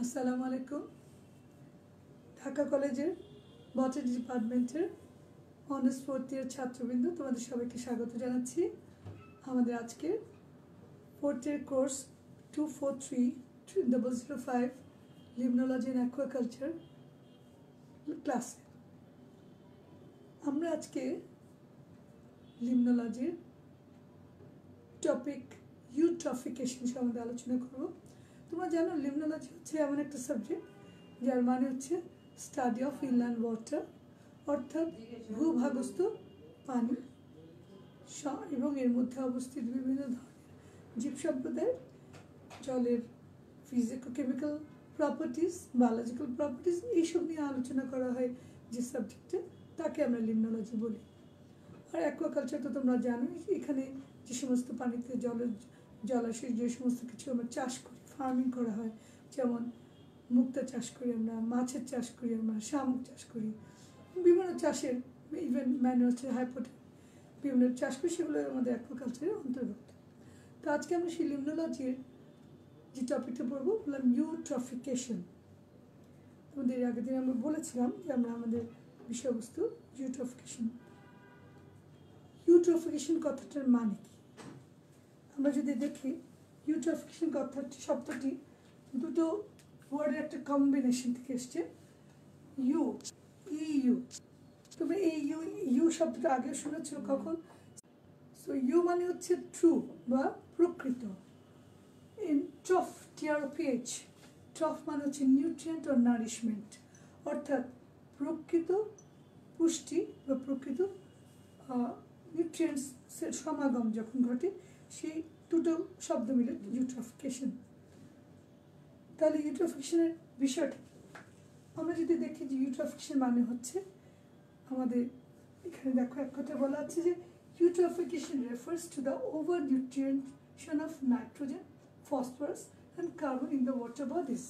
আসসালামু আলাইকুম। ঢাকা কলেজের বটানি ডিপার্টমেন্টের অনার্স ফোর্থ ইয়ার ছাত্রবৃন্দ, তোমাদের সবাইকে স্বাগত জানাচ্ছি আমাদের আজকের fourth year course 243005 limnology and aquaculture ক্লাসে। আমরা আজকে লিমনোলজির টপিক ইউট্রফিকেশন সম্বন্ধে আলোচনা করব। তোমরা জানো লিমনোলজি হচ্ছে এমন একটা সাবজেক্ট যার মানে হচ্ছে স্টাডি অফ ইনল্যান্ড ওয়াটার, অর্থাৎ ভূভাগস্থ পানি এবং এর মধ্যে অবস্থিত বিভিন্ন ধরনের জীব সম্প্রদায়ের জলের ফিজিকো কেমিক্যাল প্রপার্টিস, বায়োলজিক্যাল প্রপার্টিস, এইসব নিয়ে আলোচনা করা হয় যে সাবজেক্টে, তাকে আমরা লিমনোলজি বলি। আর অ্যাকুয়াকালচার তো তোমরা জানোই, এখানে যে সমস্ত পানিতে জলাশয় যে সমস্ত কিছু আমরা চাষ করি, ফার্মিং করা হয়, যেমন মুক্তা চাষ করি আমরা, মাছের চাষ করি আমরা, শামুক চাষ করি, বিভিন্ন চাষের ইভেন ম্যানুয়াল হাইপোটেক বিভিন্ন চাষ করি, সেগুলো আমাদের অ্যাকুয়াকালচারের অন্তর্ভুক্ত। তো আজকে আমরা সেই লিমনোলজির যে টপিকটা পড়বো, বললাম ইউট্রফিকেশন। আমাদের আগের দিন আমরা বলেছিলাম যে আমরা আমাদের বিষয়বস্তু ইউট্রফিকেশন। ইউট্রফিকেশন কথাটার মানে কি আমরা যদি দেখি, ইউট্রফিকেশন কথাটি শব্দটি দুটো ওয়ার্ডের একটা কম্বিনেশন থেকে এসছে, ইউ ইউ। তবে এই ইউ শব্দটা আগে শুনেছ কখন? সো ইউ মানে হচ্ছে ট্রু বা প্রকৃত। ইন ট্রফ, TROPH, ট্রফ মানে হচ্ছে নিউট্রিয়েন্ট ও নারিশমেন্ট, অর্থাৎ প্রকৃত পুষ্টি বা প্রকৃত নিউট্রিয়েন্টসের সমাগম যখন ঘটে, সেই দুটো শব্দ মিলে ইউট্রফিকেশন। তাহলে ইউট্রফিকেশনের বিষয়টা আমরা যদি দেখি যে ইউট্রফিকেশন মানে হচ্ছে, আমাদের এখানে দেখো এক কথা বলা আছে যে eutrophication refers to the over-nutrition of nitrogen, phosphorus and carbon in the water bodies.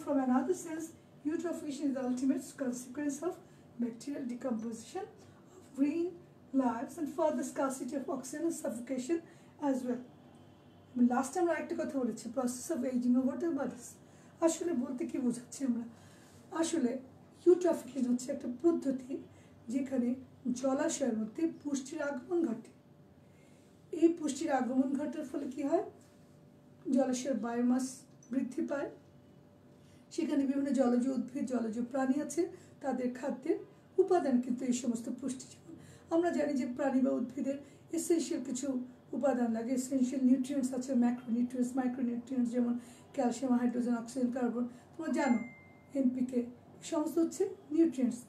From another sense, eutrophication is the ultimate consequence of bacterial decomposition of green lives and further scarcity of oxygen and suffocation as well. Last আমরা একটা কথা বলেছি, process of ageing of water bodies. আসলে বলতে কি বোঝাচ্ছি আমরা? আসলে ইউট্রফিকেশন হচ্ছে একটা পদ্ধতি যেখানে জলাশয়ের মধ্যে পুষ্টির আগমন ঘটে। এই পুষ্টির আগমন ঘটার ফলে কি হয়? জলাশয়ের বায়োমাস বৃদ্ধি পায়, সেখানে বিভিন্ন জলজ উদ্ভিদ, জলজ প্রাণী আছে, তাদের খাদ্যের উপাদান কিন্তু এই সমস্ত পুষ্টি। যেমন আমরা জানি যে প্রাণী বা উদ্ভিদের এসেনশিয়াল কিছু উপাদান লাগে, এসেনশিয়াল নিউট্রিয়েন্টস আছে, ম্যাক্রোনিউট্রিয়েন্টস, মাইক্রোনিউট্রিয়েন্টস, যেমন ক্যালসিয়াম, হাইড্রোজেন, অক্সিজেন, কার্বন, তোমরা জানো NPK, সমস্ত হচ্ছে নিউট্রিয়েন্টস।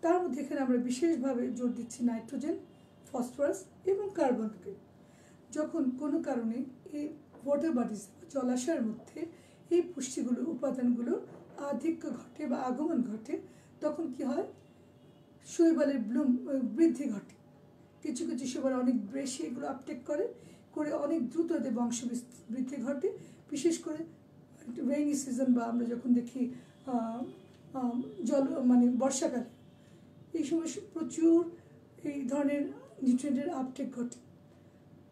তার মধ্যে এখানে আমরা বিশেষভাবে জোর দিচ্ছি নাইট্রোজেন, ফসফরাস এবং কার্বনকে। যখন কোনো কারণে এই ওয়াটার বডিজ জলাশয়ের মধ্যে এই পুষ্টিগুলো উপাদানগুলো আধিক্য ঘটে বা আগমন ঘটে, তখন কি হয়? শৈবালের বৃদ্ধি ঘটে। কিছু কিছু শৈবাল অনেক বেশি এগুলো আপটেক করে অনেক দ্রুত এদের বংশ বৃদ্ধি ঘটে। বিশেষ করে রেইনি সিজন বা আমরা যখন দেখি বর্ষাকালে, এই সময় প্রচুর এই ধরনের নিউট্রিয়েন্টের আপটেক ঘটে।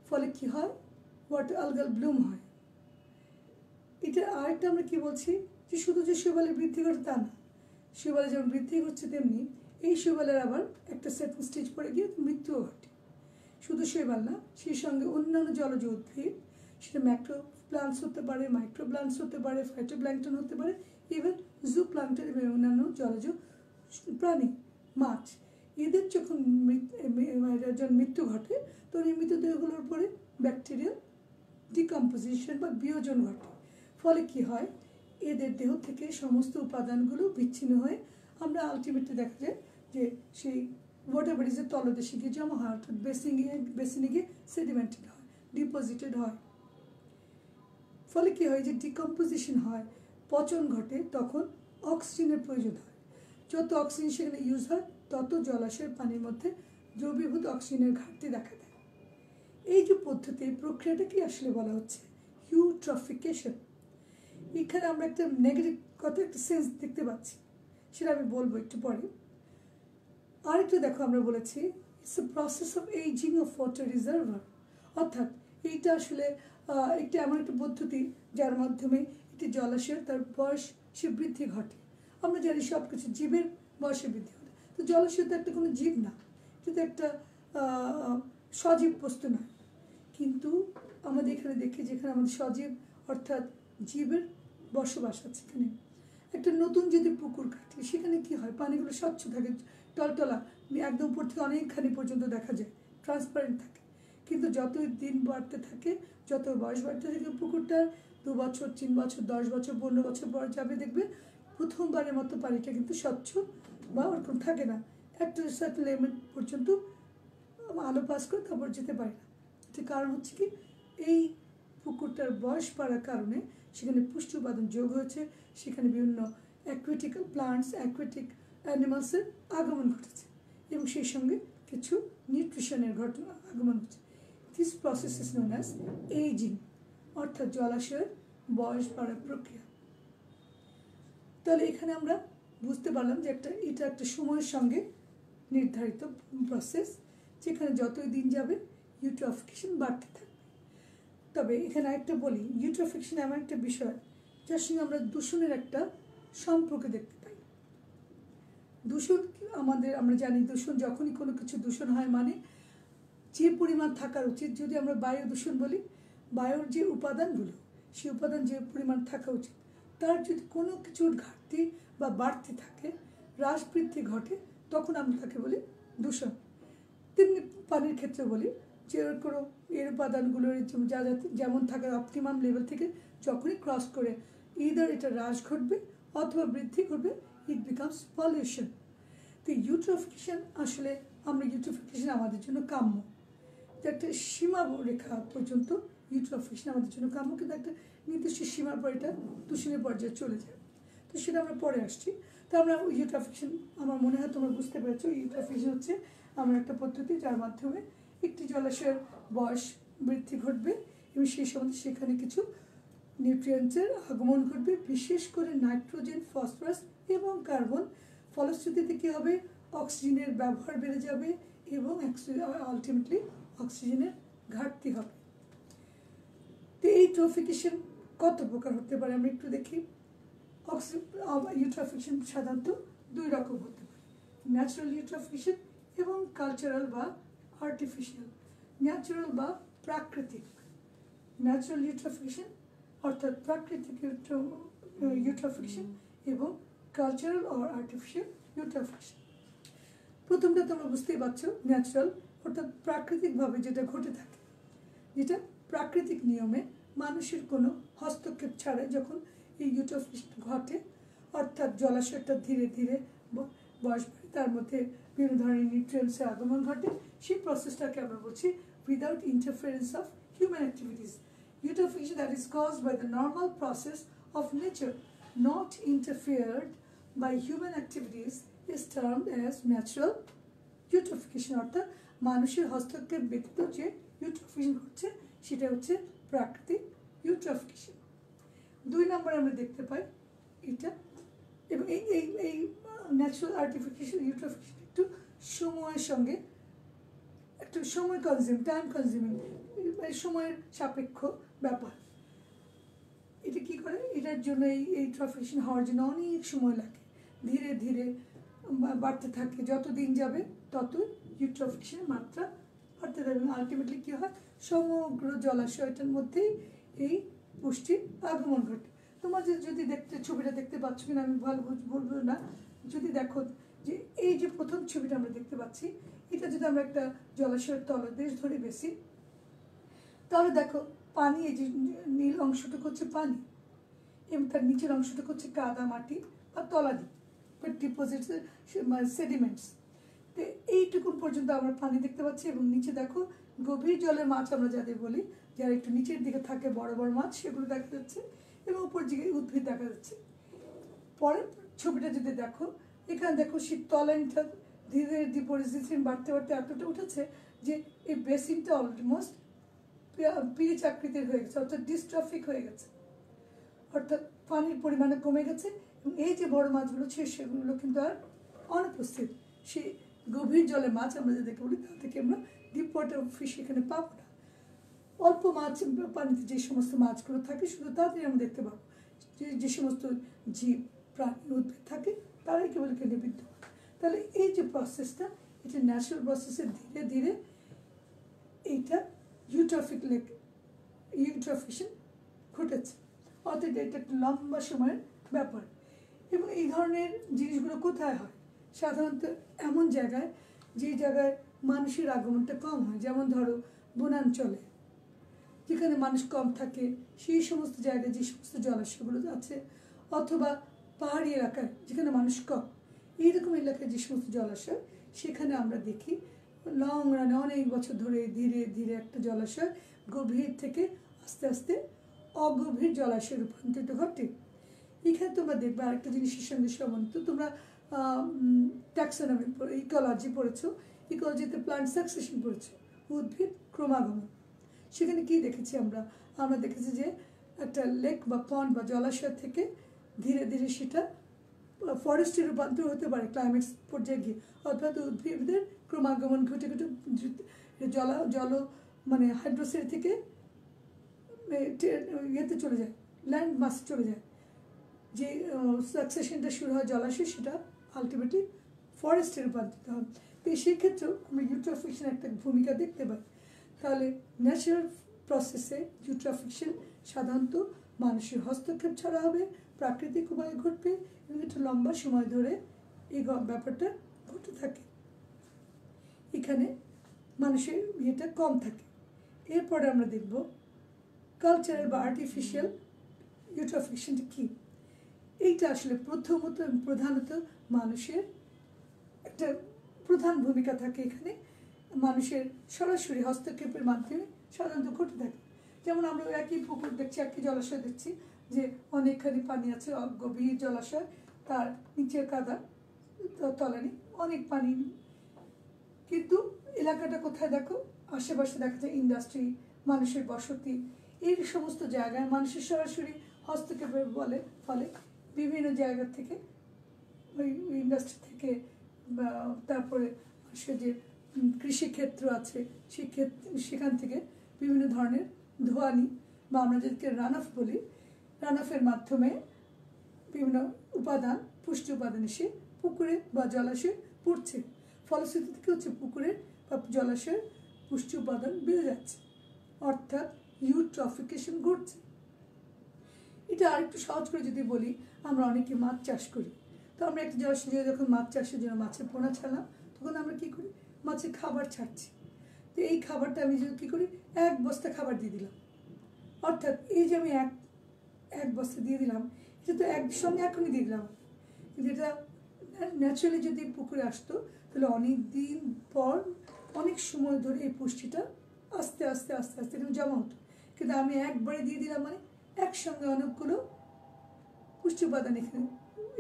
ফলে কি হয়? আলগাল ব্লুম হয়। এটা আরেকটা আমরা কি বলছি যে শুধু যে শৈবালের বৃদ্ধি ঘটে তা না, শৈবালে যেমন বৃদ্ধি ঘটছে তেমনি এই শৈবালের আবার একটা সেকেন্ড স্টেজ পরে গিয়ে মৃত্যুও ঘটে। শুধু শৈবাল না, সেই সঙ্গে অন্যান্য জলজ উদ্ভিদ, সেটা ম্যাক্রো প্লান্টস হতে পারে, মাইক্রো প্লান্টস হতে পারে, ফাইটোপ্ল্যাঙ্কটন হতে পারে, ইভেন জু প্লান্টন এবং অন্যান্য জলজ প্রাণী, মাছ, এদের যখন মৃত্যু ঘটে, তখন এই মৃতদেহগুলোর পরে ব্যাকটেরিয়াল ডিকম্পোজিশন বা বিয়োজন ঘটে। ফলে কি হয়? এদের দেহ থেকে সমস্ত উপাদানগুলো বিচ্ছিন্ন হয়ে আমরা আলটিমেটলি দেখা যায় যে সেই ওয়াটার বডিজের তলদেশে গিয়ে জমা হয়, অর্থাৎ বেসিনে গিয়ে সেডিমেন্টেড হয়, ডিপোজিটেড হয়। ফলে কি হয়? যে ডিকম্পোজিশন হয়, পচন ঘটে, তখন অক্সিজেনের প্রয়োজন হয়। যত অক্সিজেন সেখানে ইউজ হয়, তত জলাশয়ের পানির মধ্যে দ্রবীভূত অক্সিজেনের ঘাটতি দেখা দেয়। এই যে পদ্ধতি, এই প্রক্রিয়াটা কি আসলে বলা হচ্ছে? ইউট্রফিকেশন। এখানে আমরা একটা নেগেটিভ কথা, একটা সেন্স দেখতে পাচ্ছি, সেটা আমি বলবো একটু পরে। আরেকটা দেখো, আমরা বলেছি it's a process of ageing of water reservoir, অর্থাৎ এইটা আসলে একটি এমন একটা পদ্ধতি যার মাধ্যমে একটি জলাশয়ের তার বয়সে বৃদ্ধি ঘটে। আমরা জানি সব কিছু জীবের বয়সে বৃদ্ধি ঘটে, তো জলাশয় তো একটা কোনো জীব না, কিন্তু একটা সজীব বস্তু নয়। কিন্তু আমাদের এখানে দেখি যেখানে আমাদের সজীব অর্থাৎ জীবের বসবাস আছে, এখানে একটা নতুন যদি পুকুর কাটি সেখানে কি হয়, পানিগুলো স্বচ্ছ থাকে, টলটলা, একদম উপর থেকে অনেকখানি পর্যন্ত দেখা যায়, ট্রান্সপারেন্ট থাকে। কিন্তু যতই দিন বাড়তে থাকে, যত বয়স বাড়তে থাকে পুকুরটার, 2 বছর 3 বছর 10 বছর 15 বছর পর যাবে দেখবে প্রথমবারের মতো পানিটা কিন্তু স্বচ্ছ বা ওরকম থাকে না, একটা সার্টেন লেভেল পর্যন্ত আলো পাস করে তারপর যেতে পারে না। এটার কারণ হচ্ছে কি, এই পুকুরটার বয়স বাড়ার কারণে সেখানে পুষ্টি উপাদান যোগ হয়েছে, সেখানে বিভিন্ন অ্যাকুয়াটিক প্লান্টস, অ্যাকুয়াটিক অ্যানিমালসের আগমন ঘটেছে এবং সেই সঙ্গে কিছু নিউট্রিশনের ঘটনা আগমন হচ্ছে। This process is known as ageing, অর্থাৎ জলাশয়ের বয়স বাড়ার প্রক্রিয়া। তাহলে এখানে আমরা বুঝতে পারলাম যে এটা একটা সময়ের সঙ্গে নির্ধারিত প্রসেস, যেখানে যতই দিন যাবে ইউট্রফিকেশন বাড়তে থাকবে। তবে এখানে একটা বলি, ইউট্রফিকেশন এমন একটা বিষয় যার সঙ্গে আমরা দূষণের একটা সম্পর্ক দেখতে পাই। দূষণ আমরা জানি দূষণ, যখনই কোনো কিছু দূষণ হয় মানে যে পরিমাণ থাকার উচিত, যদি আমরা বায়ু দূষণ বলি, বায়ুর যে উপাদানগুলো, সেই উপাদান যে পরিমাণ থাকা উচিত, তার যদি কোনো কিছুর ঘাটতি বা বাড়তি থাকে, হ্রাস বৃদ্ধি ঘটে, তখন আমরা তাকে বলি দূষণ। তেমনি পানির ক্ষেত্রে বলি যে কোনো এর উপাদানগুলোর যা যেমন থাকার অপটিমাম লেভেল থেকে যখনই ক্রস করে ইদার এটা হ্রাস ঘটবে অথবা বৃদ্ধি ঘটবে, ইট বিকামস পলিউশন। তো ইউট্রফিকেশন আসলে ইউট্রফিকেশন আমাদের জন্য কাম্য, যে একটা সীমা রেখা পর্যন্ত ইউট্রফিকেশন আমাদের জন্য কাম্য, কিন্তু একটা নির্দিষ্ট সীমার পর এটা দূষণের পর্যায়ে চলে যায়। তো সেটা আমরা পরে আসছি। তো আমরা ইউট্রফিকেশন, আমার মনে হয় তোমরা বুঝতে পেরেছো, ইউট্রফিকেশন হচ্ছে আমার একটা পদ্ধতি যার মাধ্যমে একটি জলাশয়ের বয়স বৃদ্ধি ঘটবে এবং সেই সময় সেখানে কিছু নিউট্রিয়েন্টসের আগমন ঘটবে, বিশেষ করে নাইট্রোজেন, ফসফরাস এবং কার্বন। ফলশ্রুতিতে কী হবে, অক্সিজেনের ব্যবহার বেড়ে যাবে এবং আলটিমেটলি অক্সিজেনের ঘাটতি হবে। তো এই ইউট্রফিকেশন কত প্রকার হতে পারে আমরা একটু দেখি। ইউট্রফিকেশন সাধারণত 2 রকম হতে পারে, ন্যাচারাল ইউট্রফিকেশন এবং কালচারাল বা আর্টিফিশিয়াল। ন্যাচারাল বা প্রাকৃতিক, ন্যাচারাল ইউট্রফিকেশন অর্থাৎ প্রাকৃতিক ইউট্রফিকেশন এবং কালচারাল ও আর্টিফিশিয়াল ইউট্রফিকেশন। প্রথমটা তোমরা বুঝতেই পারছো, ন্যাচারাল অর্থাৎ প্রাকৃতিকভাবে যেটা ঘটে থাকে, যেটা প্রাকৃতিক নিয়মে মানুষের কোনো হস্তক্ষেপ ছাড়াই যখন এই ইউট্রফিকেশন ঘটে, অর্থাৎ জলাশয়টা ধীরে ধীরে বয়স বাড়ে, তার মধ্যে বিভিন্ন ধরনের নিউট্রিয়েন্টসের আগমন ঘটে, সেই প্রসেসটাকে আমরা বলছি without interference of human activities. Eutrophication that is caused by the normal process of nature, not interfered by human activities, is termed as natural eutrophication. অর্থাৎ মানুষের হস্তক্ষেপ ব্যতীত যে ইউট্রফিকেশন হচ্ছে সেটা হচ্ছে প্রাকৃতিক ইউট্রফিকেশন। 2 নম্বরে আমরা দেখতে পাই এটা, এবং এই ন্যাচারাল আর্টিফিশিয়াল ইউট্রফিকেশন একটু সময়ের সঙ্গে একটু সময় টাইম কনজিউমিং, সময়ের সাপেক্ষ ব্যাপার। এটা কি করে, এটার জন্য এই ইউট্রফিকেশন হওয়ার জন্য অনেক সময় লাগে, ধীরে ধীরে বাড়তে থাকে, যত দিন যাবে ততই ইউট্রফিকেশনের মাত্রা বাড়তে থাকবে এবং আলটিমেটলি কী হয়, সমগ্র জলাশয়টার মধ্যেই এই পুষ্টির আগমন ঘটে। তোমরা যদি ছবিটা দেখতে পাচ্ছ কিনা আমি ভালো বলবো না, যদি দেখো যে এই যে প্রথম ছবিটা আমরা দেখতে পাচ্ছি, এটা যদি আমরা একটা জলাশয়ের তলদেশ ধরে বেশি, তাহলে দেখো পানি, এই যে নীল অংশটুকু হচ্ছে পানি এবং তার নিচের অংশটুকু হচ্ছে কাদা মাটি বা তলানি ডিপোজিটস সেডিমেন্টস। তো এইটুকুন পর্যন্ত আমরা পানি দেখতে পাচ্ছি এবং নিচে দেখো গভীর জলের মাছ আমরা যাদের বলি, যারা একটু নিচের দিকে থাকে বড় বড় মাছ, সেগুলো দেখা যাচ্ছে এবং উপর দিকে উদ্ভিদ দেখা যাচ্ছে। পরের ছবিটা যদি দেখো, এখানে দেখো শীত তলানিটা ধীরে ধীরে পরিস্থিতি বাড়তে বাড়তে এতটা উঠেছে যে এই বেসিনটা অলমোস্ট পিরিচ আকৃতির হয়ে গেছে, অর্থাৎ ডিস্ট্রফিক হয়ে গেছে, অর্থাৎ পানির পরিমাণে কমে গেছে এবং এই যে বড় মাছগুলো ছিল সেগুলো কিন্তু আর অনুপস্থিত। সেই গভীর জলে মাছ আমরা যাদেরকে বলি তা থেকে আমরা ডিপ ওয়াটার ফিশ এখানে পাবো না। অল্প মাছ পানিতে যে সমস্ত মাছগুলো থাকে শুধু তাদের আমরা দেখতে পাবো। যে সমস্ত জীব প্রাণী উদ্ভিদ থাকে তারাই কেবল এখানে বিদ্যমান। তাহলে এই যে প্রসেসটা, এটা ন্যাচারাল প্রসেসে ধীরে ধীরে এইটা ইউট্রফিকেশন ঘটেছে, অর্থাৎ এটা একটা লম্বা সময়ের ব্যাপার। এবং এই ধরনের জিনিসগুলো কোথায় হয়? সাধারণত এমন জায়গায় যে জায়গায় মানুষের আগমনটা কম হয়, যেমন ধরো বনাঞ্চলে যেখানে মানুষ কম থাকে সেই সমস্ত জায়গায় যে সমস্ত জলাশয়গুলো আছে, অথবা পাহাড়ি এলাকায় যেখানে মানুষ কম, এইরকম এলাকায় যে সমস্ত জলাশয়, সেখানে আমরা দেখি লং রানে অনেক বছর ধরে ধীরে ধীরে একটা জলাশয় গভীর থেকে আস্তে আস্তে অগভীর জলাশয়ে রূপান্তরিত ঘটে। এখানে তোমরা দেখবে আরেকটা জিনিসের সঙ্গে সম্বন্ধিত, তোমরা ট্যাক্সোনমি ইকোলজি পড়েছো, ইকোলজিতে প্লান্ট সাকসেশন পড়েছো, উদ্ভিদ ক্রমাগমন। সেখানে কি দেখেছি আমরা দেখেছি যে একটা লেক বা পন্ড বা জলাশয় থেকে ধীরে ধীরে সেটা ফরেস্টে রূপান্তর হতে পারে ক্লাইম্যাক্স পর্যায়ে গিয়ে, অর্থাৎ উদ্ভিদদের ক্রমাগমন ঘটে ঘটে জল মানে হাইড্রোসের থেকে ইয়েতে চলে যায়, ল্যান্ড মাসে চলে যায়। যে সাকসেশনটা শুরু হয় জলাশয়, সেটা আলটিমেটলি ফরেস্টে রূপান্তরিত হয়। তো সেই ক্ষেত্রেও আমরা ইউট্রফিকেশন একটা ভূমিকা দেখতে পাই। তাহলে ন্যাচারাল প্রসেসে ইউট্রফিকেশন সাধারণত মানুষের হস্তক্ষেপ ছাড়া হবে, প্রাকৃতিক উপায়ে ঘটবে এবং একটু লম্বা সময় ধরে এই ব্যাপারটা ঘটে থাকে। এখানে মানুষের ইয়েটা কম থাকে। এরপরে আমরা দেখব কালচারাল বা আর্টিফিশিয়াল ইউট্রফিকেশনটা কী। এইটা আসলে প্রথমত এবং প্রধানত মানুষের একটা প্রধান ভূমিকা থাকে এখানে। মানুষের সরাসরি হস্তক্ষেপের মাধ্যমে সাধারণত ঘটে থাকে। যেমন আমরা একই পুকুর দেখছি, একই জলাশয় দেখছি যে অনেকখানি পানি আছে, গভীর জলাশয়, তার নিচের কাদা তলানি অনেক পানি, কিন্তু এলাকাটা কোথায় দেখো, আশেপাশে দেখা যায় ইন্ডাস্ট্রি, মানুষের বসতি, এই সমস্ত জায়গায় মানুষের সরাসরি হস্তক্ষেপের ফলে বিভিন্ন জায়গা থেকে, ওই ইন্ডাস্ট্রি থেকে, তারপরে সে যে কৃষিক্ষেত্র আছে সেখান থেকে বিভিন্ন ধরনের ধোঁয়ানি বা আমরা যাদেরকে রানঅফ বলি, রানঅফের মাধ্যমে বিভিন্ন উপাদান, পুষ্টি উপাদান এসে পুকুরে বা জলাশয়ে পড়ছে। ফলশ্রুতিতে কী হচ্ছে, পুকুরের বা জলাশয়ের পুষ্টি উপাদান বেড়ে যাচ্ছে, অর্থাৎ ইউট্রফিকেশন ঘটছে। এটা আরেকটু সহজ করে যদি বলি, আমরা অনেকে মাছ চাষ করি, তো আমরা একটা জলাশয়ে যখন মাছ চাষের জন্য মাছের পোনা ছাড়লাম, তখন আমরা কী করি, মাছের খাবার ছাড়ছি। তো এই খাবারটা আমি যদি কী করি, এক বস্তা খাবার দিয়ে দিলাম, অর্থাৎ এই যে আমি এক বস্তা দিয়ে দিলাম, এটা তো একসঙ্গে এখনই দিয়ে দিলাম, কিন্তু এটা ন্যাচারালি যদি পুকুরে আসতো তাহলে অনেক দিন পর অনেক সময় ধরে এই পুষ্টিটা আস্তে আস্তে আস্তে আস্তে জমা হতো। কিন্তু আমি একবারে দিয়ে দিলাম, মানে একসঙ্গে অনেকগুলো পুষ্টি উপাদান এখানে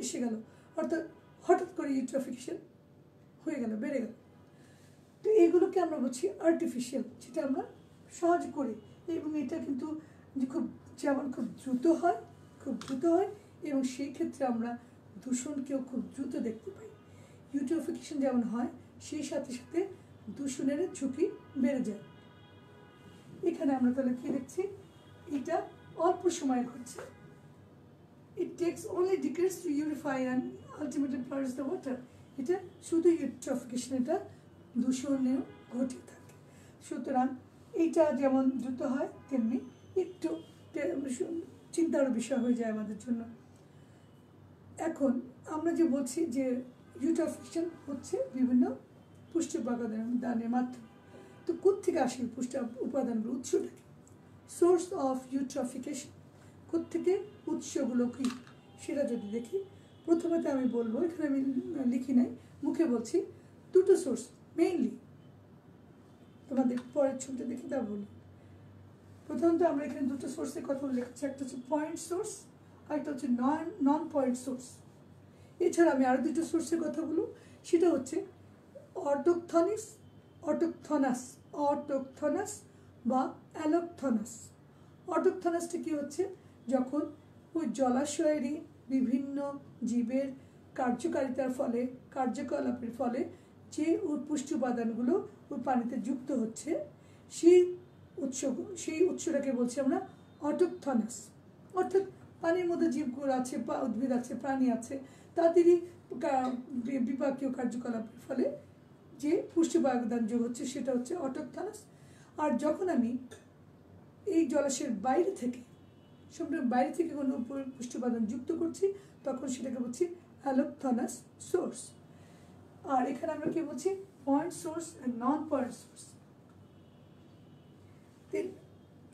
এসে গেল, অর্থাৎ হঠাৎ করে ইউট্রফিকেশন হয়ে গেল, বেড়ে গেল। তো এইগুলোকে আমরা বলছি আর্টিফিশিয়াল, যেটা আমরা সহজ করি, এবং এটা কিন্তু খুব দ্রুত হয় এবং সেই ক্ষেত্রে আমরা দূষণকেও খুব দ্রুত দেখতে পাই। ইউট্রফিকেশন যেমন হয়, সেই সাথে সাথে দূষণের ঝুঁকি বেড়ে যায়। এখানে আমরা তাহলে কি দেখছি, এটা অল্প সময় ঘটছে। It takes only decades to purify and ultimately purge the water. এটা শুধু ইউট্রফিকেশন, এটা দূষণেও ঘটে থাকে। সুতরাং এইটা যেমন দ্রুত হয়, তেমনি একটু চিন্তার বিষয় হয়ে যায় আমাদের জন্য। এখন আমরা যে বলছি যে ইউট্রফিকেশন হচ্ছে বিভিন্ন পুষ্টি উপাদানের মাধ্যমে, তো কোত্থেকে আসে পুষ্টি উপাদানগুলো, উৎসটা কি? সোর্স অফ ইউট্রফিকেশন, কোত্থেকে উৎসগুলো কি সেটা যদি দেখি, প্রথমত আমি বলবো, এখানে আমি লিখি নাই, মুখে বলছি, দুটো সোর্স মেইনলি, তোমাদের পরের ছবিটা দেখি তা বলি। প্রথমত আমরা এখানে দুটো সোর্সের কথা লিখছি, একটা হচ্ছে পয়েন্ট সোর্স আর একটা হচ্ছে নন পয়েন্ট সোর্স। এছাড়া আমি আরও দুটো সোর্সের কথা বলব, সেটা হচ্ছে অটোকথনাস বা অ্যালোকথনাস। অটোকথনাসটা কী হচ্ছে, যখন ওই জলাশয়েরই বিভিন্ন জীবের কার্যকলাপের ফলে যে পুষ্টি উপাদানগুলো ওই পানিতে যুক্ত হচ্ছে, সেই উৎস, সেই উৎসটাকে বলছি আমরা অটোকথনাস, অর্থাৎ পানির মধ্যে জীবগুলো আছে বা উদ্ভিদ আছে, প্রাণী আছে, তাদেরই বিপাকীয় কার্যকলাপের ফলে যে পুষ্টি উপাদান যোগ হচ্ছে সেটা হচ্ছে অটোকথনাস। আর যখন আমি এই জলাশয়ের বাইরে থেকে, সম্পূর্ণ বাইরে থেকে কোনো পুষ্টি উপাদান যুক্ত করছি, তখন সেটাকে বলছি অ্যালোকথনাস সোর্স। আর এখানে আমরা কি বলছি, পয়েন্ট সোর্স আর নন পয়েন্ট সোর্স।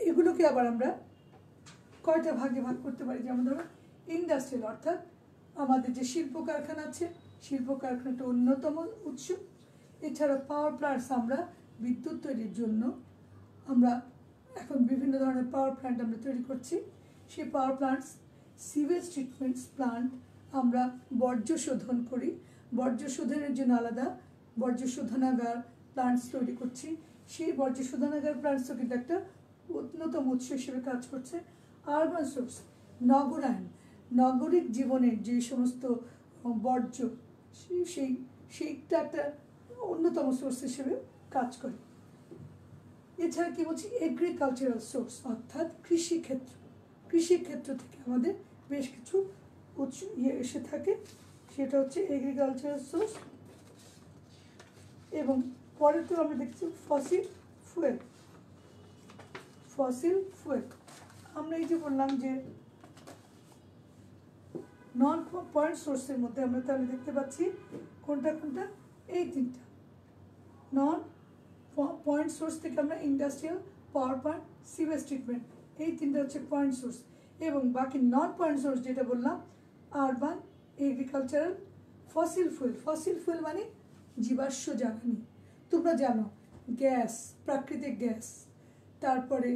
এগুলোকে আবার আমরা কয়টা ভাগে ভাগ করতে পারি, যেমন ধরো ইন্ডাস্ট্রিয়াল, অর্থাৎ আমাদের যে শিল্প কারখানা আছে, শিল্প কারখানা একটা অন্যতম উৎস। এছাড়া পাওয়ার প্ল্যান্টস, আমরা বিদ্যুৎ তৈরির জন্য আমরা এখন বিভিন্ন ধরনের পাওয়ার প্ল্যান্ট আমরা তৈরি করছি। সেই পাওয়ার প্ল্যান্টস, সিভেজ ট্রিটমেন্টস প্ল্যান্ট, আমরা বর্জ্য শোধন করি, বর্জ্য শোধনের জন্য আলাদা বর্জ্য শোধনাগার প্ল্যান্টস তৈরি করছি। সেই বর্জ্য শোধনাগার প্ল্যান্টসও কিন্তু একটা অন্যতম উৎস হিসেবে কাজ করছে। আরবান সোর্স, নগরায়ন, নাগরিক জীবনের যে সমস্ত বর্জ্য, সেইটা একটা অন্যতম সোর্স হিসেবে কাজ করে। এছাড়া কি বলছি, এগ্রিকালচারাল সোর্স, অর্থাৎ কৃষিক্ষেত্র, কৃষিক্ষেত্র থেকে আমাদের বেশ কিছু উৎস এসে থাকে, সেটা হচ্ছে এগ্রিকালচারাল সোর্স। এবং পরে তো আমরা দেখছি ফসিল ফুয়েল, ফসিল ফুয়েল। আমরা এই যে বললাম যে নন পয়েন্ট সোর্সের মধ্যে আমরা তাহলে দেখতে পাচ্ছি কোনটা কোনটা, এই তিনটা। নন পয়েন্ট সোর্স থেকে আমরা industrial, power plant, sewage treatment, এই তিনটা হচ্ছে পয়েন্ট সোর্স। এবং বাকি নন পয়েন্ট সোর্স যেটা বললাম, urban, agricultural, fossil fuel. Fossil fuel মানে জীবাশ্ম জ্বালানি। তোমরা জানো গ্যাস, প্রাকৃতিক গ্যাস, তারপরে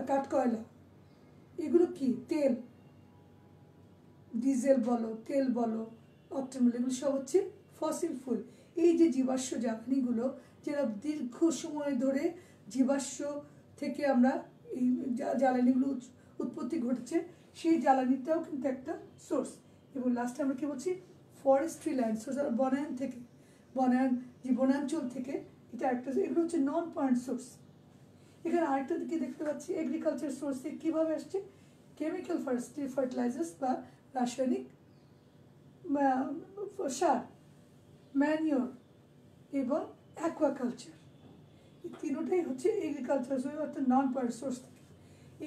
কাঠকয়লা, এগুলো কি, তেল, ডিজেল বলো, তেল বলো, অপটেমল, এগুলো সব হচ্ছে ফসিল ফুয়েল। এই যে জীবাশ্ম জ্বালানিগুলো, যেটা দীর্ঘ সময় ধরে জীবাশ্ম থেকে আমরা এই জ্বালানিগুলো উৎপত্তি ঘটেছে, সেই জ্বালানিটাও কিন্তু একটা সোর্স। এবং লাস্টে আমরা কি বলছি, ফরেস্ট্রি ল্যান্ড সোর্স, বনায়ন থেকে, বনায়ন যে বনাঞ্চল থেকে, এটা একটা, এগুলো হচ্ছে নন পয়েন্ট সোর্স। এখানে আরেকটা দিকে দেখতে পাচ্ছি এগ্রিকালচার সোর্স থেকে কীভাবে আসছে, কেমিক্যাল ফার্টিলাইজার্স বা রাসায়নিক সার, ম্যানিওর এবং অ্যাকোয়াকালচার, এই তিনটাই হচ্ছে এগ্রিকালচার সোর্স, অর্থাৎ নন পয়েন্ট সোর্স থেকে।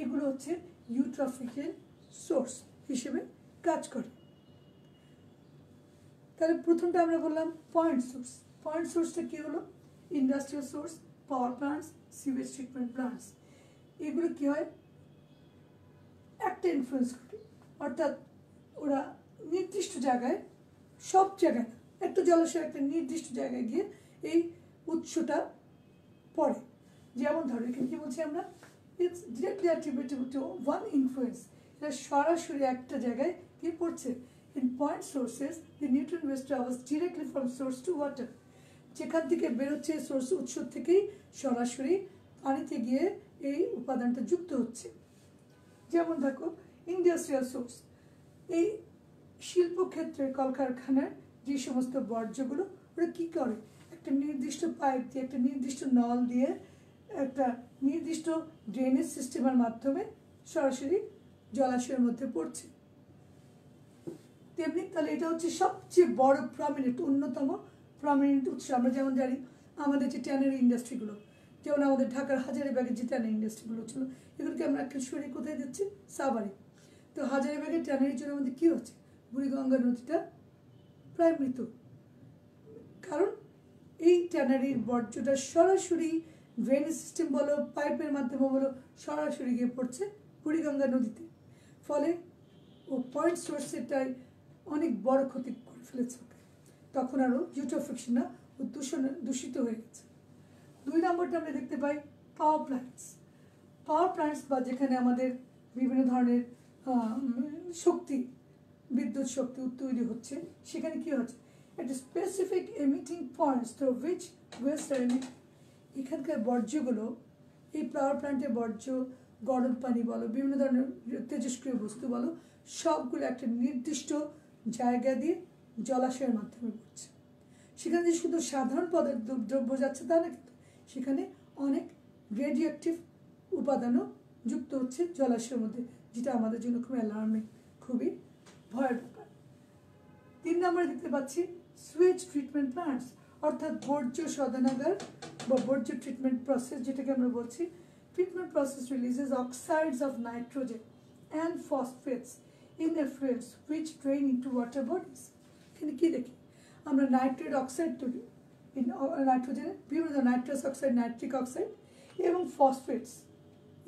এগুলো হচ্ছে ইউট্রফিকের সোর্স হিসেবে কাজ করে। তাহলে প্রথমটা আমরা বললাম পয়েন্ট সোর্স। পয়েন্ট সোর্সটা কী হলো, industrial source, power plants, sewage treatment plants, এগুলো কী হয়, একটা ইনফ্লুয়েন্স করে, অর্থাৎ ওরা নির্দিষ্ট জায়গায়, সব জায়গায়, একটা জলাশয় একটা নির্দিষ্ট জায়গায় গিয়ে এই উৎসটা পড়ে। যেমন ধরো এখানে কি বলছি আমরা, it's directly attributable to one influence, এটা সরাসরি একটা জায়গায় গিয়ে পড়ছে। In point sources the nutrient waste travels directly from source to water, যেখান থেকে বেরোচ্ছে সোর্স, উৎস থেকেই সরাসরি পানিতে গিয়ে এই উপাদানটা যুক্ত হচ্ছে। যেমন দেখো ইন্ডাস্ট্রিয়াল সোর্স, এই শিল্পক্ষেত্রের কলকারখানার যে সমস্ত বর্জ্যগুলো, ওরা কী করে, একটা নির্দিষ্ট পাইপ দিয়ে, একটা নির্দিষ্ট নল দিয়ে, একটা নির্দিষ্ট ড্রেনেজ সিস্টেমের মাধ্যমে সরাসরি জলাশয়ের মধ্যে পড়ছে। তেমনি তাহলে এটা হচ্ছে সবচেয়ে বড় প্রমিনেন্ট, অন্যতম প্রমিনেন্ট উৎস। আমরা যেমন জানি আমাদের যে ট্যানারি ইন্ডাস্ট্রিগুলো, যেমন আমাদের ঢাকার হাজারীবাগের যে ট্যানারি ইন্ডাস্ট্রিগুলো ছিল, এগুলোকে আমরা একটা সরিয়ে কোথায় দিচ্ছি, সাভারে। তো হাজারীবাগের ট্যানারির জন্য আমাদের কী হচ্ছে, বুড়িগঙ্গা নদীটা প্রায় মৃত, কারণ এই ট্যানারির বর্জ্যটা সরাসরি ড্রেনেজ সিস্টেম বলো, পাইপের মাধ্যমে বলো, সরাসরি গিয়ে পড়ছে বুড়িগঙ্গা নদীতে। ফলে ও পয়েন্ট সোর্সেরটাই অনেক বড় ক্ষতি করে ফেলেছে ওকে, তখন আরও ইউট্রোফিকশনটা দূষিত হয়ে গেছে। 2 নম্বরটা আমরা দেখতে পাই পাওয়ার প্ল্যান্টস। পাওয়ার প্ল্যান্টস বা যেখানে আমাদের বিভিন্ন ধরনের শক্তি, বিদ্যুৎ শক্তি তৈরি হচ্ছে, সেখানে কী হচ্ছে, একটা specific emitting points through which waste are emit. এখানকার বর্জ্যগুলো, এই পাওয়ার প্ল্যান্টের বর্জ্য, গরম পানি বলো, বিভিন্ন ধরনের তেজস্ক্রিয় বস্তু বলো, সবগুলো একটা নির্দিষ্ট জায়গা দিয়ে জলাশয়ের মাধ্যমে পড়ছে। সেখানে যে শুধু সাধারণ দ্রব্য যাচ্ছে তা না, কিন্তু সেখানে অনেক রেডিওঅ্যাক্টিভ উপাদানও যুক্ত হচ্ছে জলাশয়ের মধ্যে, যেটা আমাদের জন্য খুব অ্যালার্মিং, খুবই ভয়ের ব্যাপার। 3 নম্বরে দেখতে পাচ্ছি সুয়েজ ট্রিটমেন্ট প্ল্যান্টস, অর্থাৎ বর্জ্য শোধনাগার বা বর্জ্য ট্রিটমেন্ট প্রসেস, যেটাকে আমরা বলছি। Treatment process releases oxides of nitrogen and phosphates in effluents which drain into water bodies. এখানে কী দেখি আমরা নাইট্রেট অক্সাইড তৈরি, নাইট্রোজেনের বিভিন্ন নাইট্রাস অক্সাইড, নাইট্রিক অক্সাইড এবং ফসফেটস,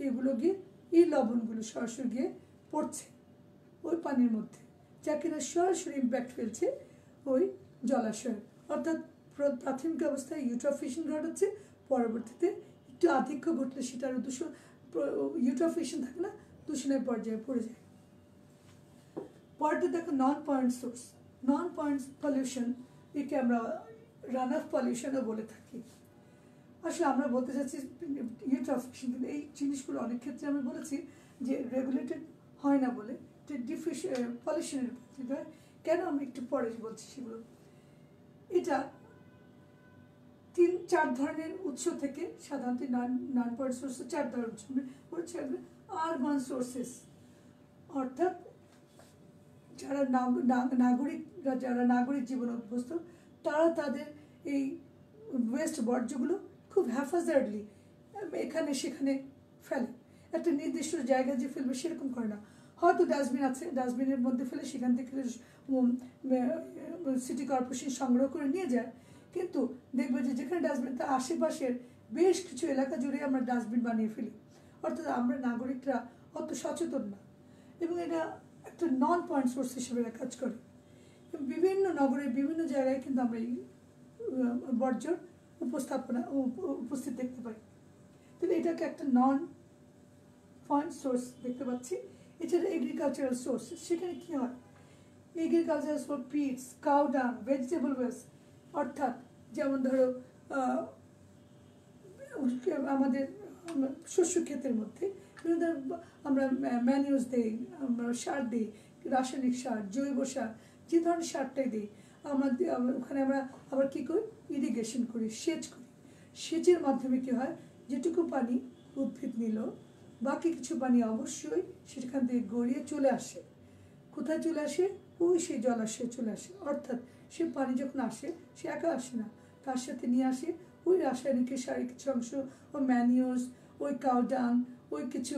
এগুলো গিয়ে এই লবণগুলো সরাসরি গিয়ে পড়ছে ওই পানির মধ্যে, যা কিনা সরাসরি ইম্প্যাক্ট ফেলছে ওই জলাশয়ের। অর্থাৎ প্রাথমিক অবস্থায় ইউট্রফিকেশন ঘটাচ্ছে, পরবর্তীতে একটু আধিক্য ঘটলে সেটা আরও ইউট্রফিকেশন থাকে না, দূষণের পর্যায়ে পড়ে যায়। পরেরটা দেখো নন পয়েন্ট সোর্স। নন পয়েন্ট পলিউশন, একে আমরা রান অফ পলিউশনও বলে থাকি। আসলে আমরা বলতে চাচ্ছি ইউট্রফিকেশন, কিন্তু এই জিনিসগুলো অনেক ক্ষেত্রে আমরা বলেছি যে রেগুলেটেড হয় না বলে পলিউশনের হয়। কেন আমি একটু পরে বলছি সেগুলো। এটা 3-4 ধরনের উৎস থেকে, সাধারণত নন পয়েন্ট সোর্স 4 ধরনের উৎস হচ্ছে আরবান সোর্সেস, অর্থাৎ যারা নাগরিকরা, যারা নাগরিক জীবন অভ্যস্ত, তারা তাদের এই ওয়েস্ট বর্জ্যগুলো খুব হ্যাফাজার্ডলি এখানে সেখানে ফেলে। একটা নির্দিষ্ট জায়গায় যে ফেলবে সেরকম করে না, হয়তো ডাস্টবিন আছে, ডাস্টবিনের মধ্যে ফেলে সেখান থেকে সিটি কর্পোরেশন সংগ্রহ করে নিয়ে যায়, কিন্তু দেখবে যে যেখানে ডাস্টবিন তার আশেপাশের বেশ কিছু এলাকা জুড়ে আমরা ডাস্টবিন বানিয়ে ফেলি। অর্থাৎ আমরা নাগরিকরা অত সচেতন না, এবং এটা একটা নন পয়েন্ট সোর্স হিসেবে কাজ করে। বিভিন্ন নগরের বিভিন্ন জায়গায় কিন্তু আমরা এই বর্জ্যর উপস্থিত দেখতে পাই। তাহলে এটাকে একটা নন পয়েন্ট সোর্স দেখতে পাচ্ছি। এছাড়া এগ্রিকালচারাল সোর্স, সেখানে কী হয়, এগ্রিকালচারাল সোর্স পিটস, কাউ ডাং, ভেজিটেবল ওয়েস্ট, অর্থাৎ যেমন ধরো আমাদের শস্য ক্ষেতের মধ্যে আমরা ম্যানিউস দিই, আমরা সার দিই, রাসায়নিক সার, জৈব সার, যে ধরনের সারটাই দিই, ওখানে আমরা আবার কী করি, ইরিগেশন করি, সেচ করি। সেচের মাধ্যমে কী হয়, যেটুকু পানি উদ্ভিদ নিল, বাকি কিছু পানি অবশ্যই সেখান থেকে গড়িয়ে চলে আসে। কোথায় চলে আসে, ওই সেই জলাশয়ে চলে আসে। অর্থাৎ সে পানি যখন আসে, সে একা আসে না, তার সাথে নিয়ে আসে ওই রাসায়নিক সারের কিছু অংশ, ওই ম্যানিউস, ওই কাউডাং, ওই কিছু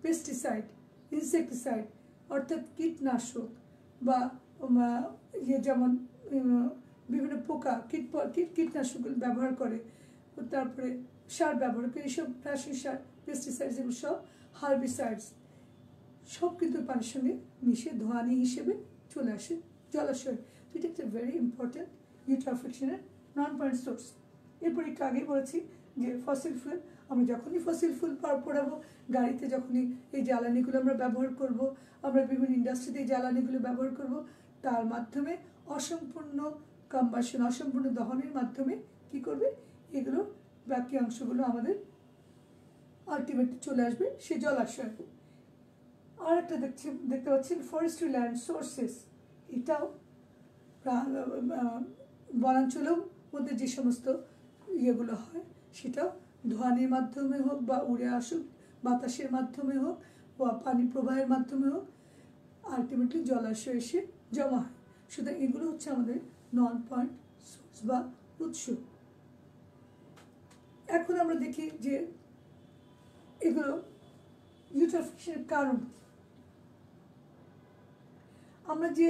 পেস্টিসাইড, ইনসেকটিসাইড, অর্থাৎ কীটনাশক, বা যেমন বিভিন্ন পোকা কীটনাশকগুলো ব্যবহার করে, তারপরে সার ব্যবহার করে, এইসব রাসায়নিক সার, পেস্টিসাইডস, এগুলো সব হার্বিসাইডস, সব কিন্তু পানির সঙ্গে মিশে ধোঁয়ানি হিসেবে চলে আসে জলাশয়। তো এটা একটা ভেরি ইম্পর্ট্যান্ট ইউট্রফিকেশনের নন পয়েন্ট সোর্স। এরপর একটু আগেই বলেছি যে ফসিল ফুয়েল, আমরা যখনই ফসিল ফুয়েল পোড়াবো, গাড়িতে যখনই এই জ্বালানিগুলো আমরা ব্যবহার করব, আমরা বিভিন্ন ইন্ডাস্ট্রিতে এই জ্বালানিগুলো ব্যবহার করব, তার মাধ্যমে অসম্পূর্ণ কম্বাসন, অসম্পূর্ণ দহনের মাধ্যমে কি করবে, এগুলো বাকি অংশগুলো আমাদের আলটিমেটলি চলে আসবে সে জলাশয়। আর একটা দেখতে পাচ্ছেন ফরেস্ট্রি ল্যান্ড সোর্সেস, এটাও বনাঞ্চলের মধ্যে যে সমস্ত ইয়েগুলো হয়, সেটাও ধোঁয়ানির মাধ্যমে হোক, বা উড়ে আসুক বাতাসের মাধ্যমে হোক, বা পানি প্রবাহের মাধ্যমে হোক, আলটিমেটলি জলাশয় এসে জমা হয়। সুতরাং এগুলো হচ্ছে আমাদের নন পয়েন্ট সোর্স বা উৎস। এখন আমরা দেখি যে এগুলো ইউট্রফিকেশনের কারণ। আমরা যে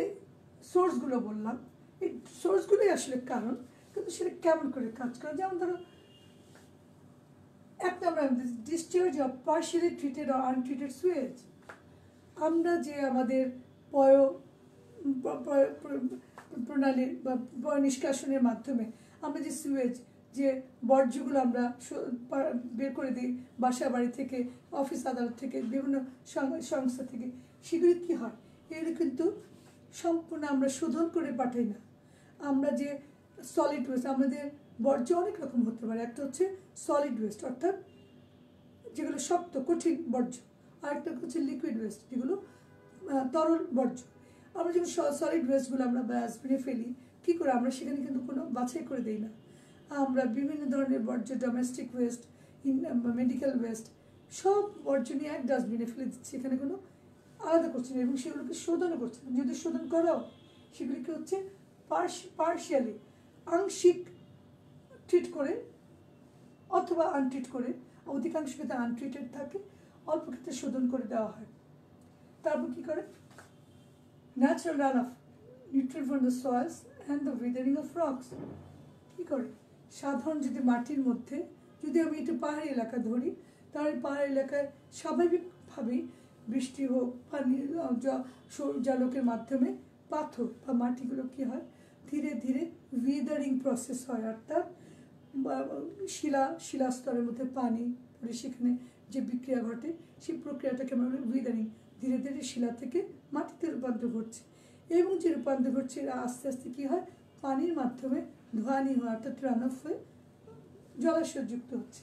সোর্সগুলো বললাম, এই সোর্সগুলোই আসলে কারণ, কিন্তু সেটা কেমন করে কাজ করে। যেমন ধরো, এক নম্বর discharge of partially treated or untreated sewage. আমরা যে আমাদের প্রণালী বা পয় নিষ্কাশনের মাধ্যমে আমরা যে সুয়েজ, যে বর্জ্যগুলো আমরা বের করে দিই বাসা বাড়ি থেকে, অফিস আদালত থেকে, বিভিন্ন সংস্থা থেকে, সেগুলি কী হয়, এগুলো কিন্তু সম্পূর্ণ আমরা শোধন করে পাঠাই না। আমরা যে সলিড ওয়েস্ট, আমাদের বর্জ্য অনেক রকম হতে পারে। একটা হচ্ছে সলিড ওয়েস্ট, অর্থাৎ যেগুলো শক্ত কঠিন বর্জ্য, আরেকটা হচ্ছে লিকুইড ওয়েস্ট, যেগুলো তরল বর্জ্য। আমরা যখন সলিড ওয়েস্টগুলো আমরা ডাস্টবিনে ফেলি, কী করে, আমরা সেখানে কিন্তু কোনো বাছাই করে দিই না। আমরা বিভিন্ন ধরনের বর্জ্য, ডোমেস্টিক ওয়েস্ট, মেডিকেল ওয়েস্ট সব বর্জনই এক ডাস্টবিনে ফেলে দিচ্ছে, এখানে কোনো আলাদা করছে না এবং সেগুলোকে শোধনও করছে না। যদি শোধন করাও সেগুলিকে হচ্ছে পার্শিয়ালি আংশিক ট্রিট করে অথবা আনট্রিট করে, অধিকাংশ ক্ষেত্রে আনট্রিটেড থাকে, অল্প ক্ষেত্রে শোধন করে দেওয়া হয়। তারপর কী করে, natural run off nutrient from the soils and the weathering of rocks. কী করে, সাধারণ যদি মাটির মধ্যে যদি আমি একটু পাহাড়ি এলাকা ধরি, তাহলে পাহাড়ি এলাকায় স্বাভাবিকভাবেই বৃষ্টি হোক, পানি জলকের মাধ্যমে পাথর বা মাটিগুলো কী হয়, ধীরে ধীরে উইদারিং প্রসেস হয়, অর্থাৎ শিলাস্তরের মধ্যে পানি পরে সেখানে যে বিক্রিয়া ঘটে সেই প্রক্রিয়াটাকে আমরা উইদারিং, ধীরে ধীরে শিলা থেকে মাটিতে রূপান্তর ঘটছে এবং যে রূপান্তর ঘটছে এরা আস্তে আস্তে কী হয়, পানির মাধ্যমে ধোয়ানি হয়, অর্থাৎ রান অফ হয়ে জলাশয়যুক্ত হচ্ছে।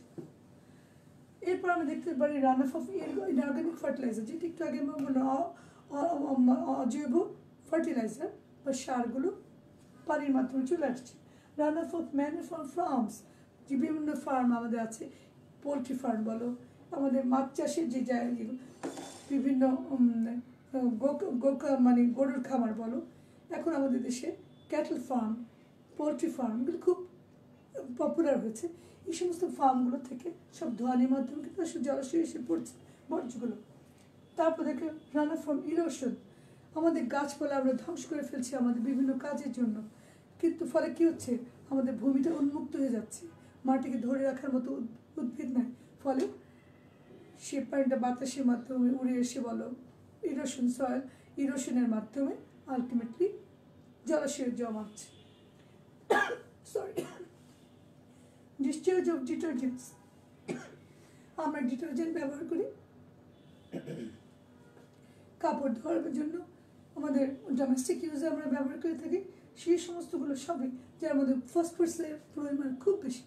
এরপর আমরা দেখতে পারি রান অফ ইনঅর্গানিক ফার্টিলাইজার, যেটি একটু আগে আমরা বললাম অজৈব ফার্টিলাইজার বা সারগুলো পানির মাধ্যমে চলে আসছে। রান অফ ম্যানু ফার্মস, যে বিভিন্ন ফার্ম আমাদের আছে, পোলট্রি ফার্ম বলো, আমাদের মাছ চাষের যে জায়গাগুলো, বিভিন্ন মানে গরুর খামার বলো, এখন আমাদের দেশে ক্যাটল ফার্ম, পোলট্রি ফার্ম এগুলো খুব পপুলার হয়েছে। এই সমস্ত ফার্মগুলো থেকে সব ধোয়ানির মাধ্যমে কিন্তু জলাশয়ে এসে পড়ছে বর্জ্যগুলো। তারপর দেখে রান অফ ফ্রম ইরোশন, আমাদের গাছপালা আমরা ধ্বংস করে ফেলছি আমাদের বিভিন্ন কাজের জন্য, কিন্তু ফলে কী হচ্ছে, আমাদের ভূমিটা উন্মুক্ত হয়ে যাচ্ছে, মাটিকে ধরে রাখার মতো উদ্ভিদ নাই, ফলে সে পানিটা বাতাসের মাধ্যমে উড়ে এসে বলো ইরোশন, সয়েল ইরোশনের মাধ্যমে আলটিমেটলি জলাশয়ে জমা হচ্ছে। সরি, ডিসচার্জ অফ ডিটারজেন্টস, আমরা ডিটারজেন্ট ব্যবহার করি কাপড় ধোয়ার জন্য, আমাদের ডোমেস্টিক ইউজে আমরা ব্যবহার করে থাকি, সেই সমস্তগুলো সবই যার মধ্যে ফসফরাসের পরিমাণ খুব বেশি,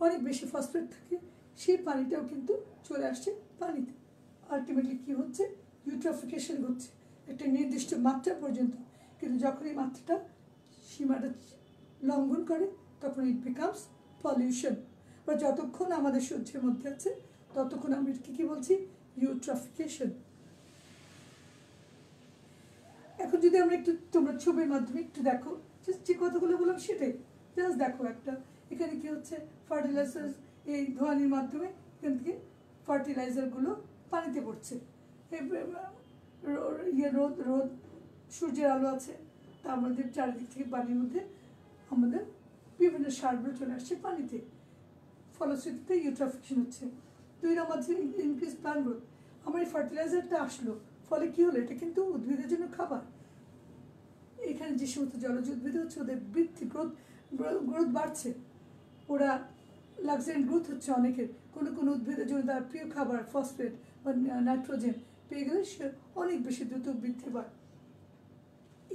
অনেক বেশি ফসফেট থাকে, সেই পানিটাও কিন্তু চলে আসছে পানিতে। আলটিমেটলি কী হচ্ছে, ইউট্রফিকেশন হচ্ছে একটা নির্দিষ্ট মাত্রা পর্যন্ত, কিন্তু যখন এই মাত্রাটা সীমাটা লঙ্ঘন করে তখন ইট বিকামস পলিউশন, বা যতক্ষণ আমাদের সহ্যের মধ্যে আছে ততক্ষণ আমরা কী বলছি, ইউট্রফিকেশন। এখন যদি আমরা একটু তোমরা ছবির মাধ্যমে একটু দেখো, যে কথাগুলো বললাম সেটাই জাস্ট দেখো একটা, এখানে কি হচ্ছে, ফার্টিলাইজার এই ধোয়ানির মাধ্যমে এখান থেকে ফার্টিলাইজারগুলো পানিতে পড়ছে, রোদ সূর্যের আলো আছে, তা আমাদের চারিদিক থেকে পানির মধ্যে আমাদের বিভিন্ন সারগুলো চলে আসছে পানিতে, ফলশ্রুতিতে ইউট্রফিকেশন হচ্ছে। 2 নম্বর ইনক্রিজ প্ল্যান্ট গ্রোথ, আমার এই ফার্টিলাইজারটা আসলো, ফলে কী হলো, এটা কিন্তু উদ্ভিদের জন্য খাবার, এখানে যে সমস্ত জলজ উদ্ভিদ হচ্ছে ওদের বৃদ্ধি গ্রোথ বাড়ছে, ওরা লাক্সারিয়ান্ট গ্রোথ হচ্ছে অনেকের, কোনো উদ্ভিদের জন্য তার প্রিয় খাবার ফসফেট বা নাইট্রোজেন পেয়ে গেলে সে অনেক বেশি দ্রুত বৃদ্ধি পায়।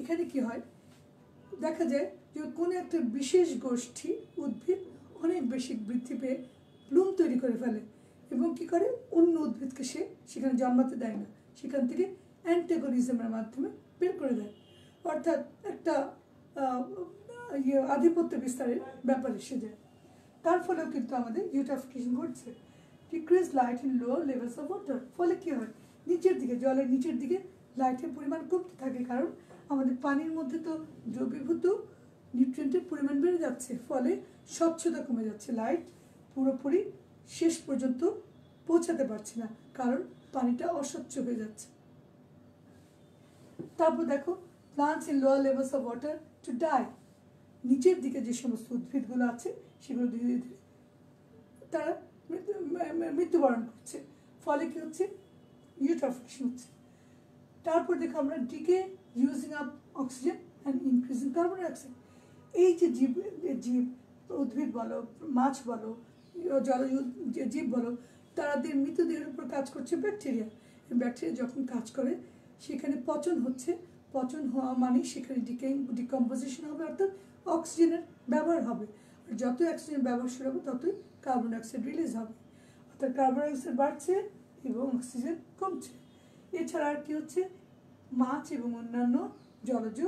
এখানে কি হয়, দেখা যায় যে কোনো একটা বিশেষ গোষ্ঠী উদ্ভিদ অনেক বেশি বৃদ্ধি পেয়ে ব্লুম তৈরি করে ফেলে এবং কী করে, অন্য উদ্ভিদকে সে সেখানে জন্মাতে দেয় না, সেখান থেকে অ্যান্টাগনিজমের মাধ্যমে বের করে দেয়, অর্থাৎ একটা আধিপত্য বিস্তারের ব্যাপার এসে যায়। তার ফলেও কিন্তু আমাদের ইউট্রফিকেশন ঘটছে। Decrease light in lower levels of water, ফলে কী হয়, নিচের দিকে জলের নিচের দিকে লাইটের পরিমাণ কমতে থাকে, কারণ আমাদের পানির মধ্যে তো দ্রবীভূত নিউট্রিয়েন্টের পরিমাণ বেড়ে যাচ্ছে, ফলে স্বচ্ছতা কমে যাচ্ছে, লাইট পুরোপুরি শেষ পর্যন্ত পৌঁছাতে পারছে না, কারণ পানিটা অস্বচ্ছ হয়ে যাচ্ছে। তারপর দেখো plants in lower levels of water to die, নিচের দিকে যে সমস্ত উদ্ভিদগুলো আছে সেগুলো ধীরে ধীরে তারা মৃত্যুবরণ করছে, ফলে কী হচ্ছে, ইউট্রফিকেশন হচ্ছে। তারপর দেখো আমরা decay using up oxygen and increasing carbon dioxide, এই যে জীব উদ্ভিদ বলো, মাছ বলো, জলজ জীব বলো, তাদের মৃতদেহের উপর কাজ করছে ব্যাকটেরিয়া, ব্যাকটেরিয়া যখন কাজ করে সেখানে পচন হচ্ছে, পচন হওয়া মানে সেখানে ডিকম্পোজিশন হবে, অর্থাৎ অক্সিজেনের ব্যবহার হবে, আর যত অক্সিজেন ব্যবহার শুরু হবে ততই কার্বন ডাইঅক্সাইড রিলিজ হবে, অর্থাৎ কার্বন ডাইঅক্সাইড বাড়ছে এবং অক্সিজেন কমছে। এছাড়া আর কী হচ্ছে, মাছ এবং অন্যান্য জলজ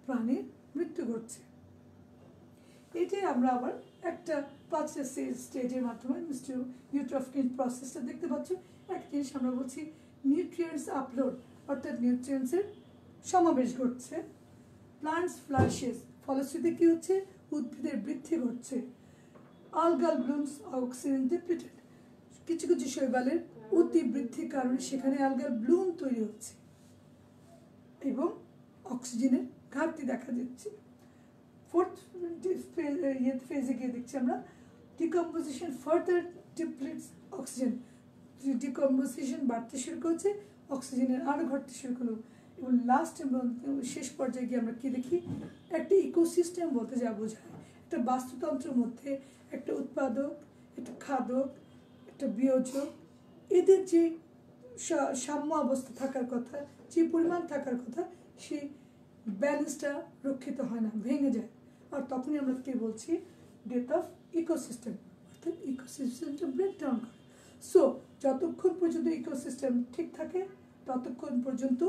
প্রাণীর মৃত্যু ঘটছে। এটাই আমরা আবার একটা 5টা স্টেজের মাধ্যমে ইউট্রফিকেশন প্রসেসটা দেখতে পাচ্ছ। এক জিনিস আমরা বলছি নিউট্রিয়েন্টস আপলোড, অর্থাৎ নিউট্রিয়েন্টসের সমাবেশ ঘটছে। প্লান্টস ফ্লাশেস, ফলশ্রুতিতে কী হচ্ছে? উদ্ভিদের বৃদ্ধি ঘটছে। আলগাল ব্লুমস অক্সিজেন ডিপ্লিটেড, কিছু কিছু শৈবালের অতি বৃদ্ধির কারণে সেখানে আলগাল ব্লুম তৈরি হচ্ছে এবং অক্সিজেনের ঘাটতি দেখা দিচ্ছে। ফোর্থ ফেজে গিয়ে দেখছি আমরা ডিকম্পোজিশন ফার্দার ডিপ্লিটস অক্সিজেন, ডিকম্পোজিশন বাড়তে শুরু করছে, অক্সিজেনের আরও ঘটতে শুরু করলো। এবং লাস্ট এবং শেষ পর্যায়ে গিয়ে আমরা কী দেখি? একটা ইকোসিস্টেম বলতে যা বোঝায়, একটা বাস্তুতন্ত্রের মধ্যে একটা উৎপাদক, একটা খাদক, একটা বিয়োজক, এদের যে সাম্য অবস্থা থাকার কথা, যে পরিমাণ থাকার কথা, সেই ব্যালেন্সটা রক্ষিত হয় না, ভেঙে যায়। আর তখনই আমরা কী বলছি? ডেথ অফ ইকোসিস্টেম, অর্থাৎ ইকোসিস্টেমটা ব্রেকডাউন করে। সো যতক্ষণ পর্যন্ত ইকোসিস্টেম ঠিক থাকে ততক্ষণ পর্যন্ত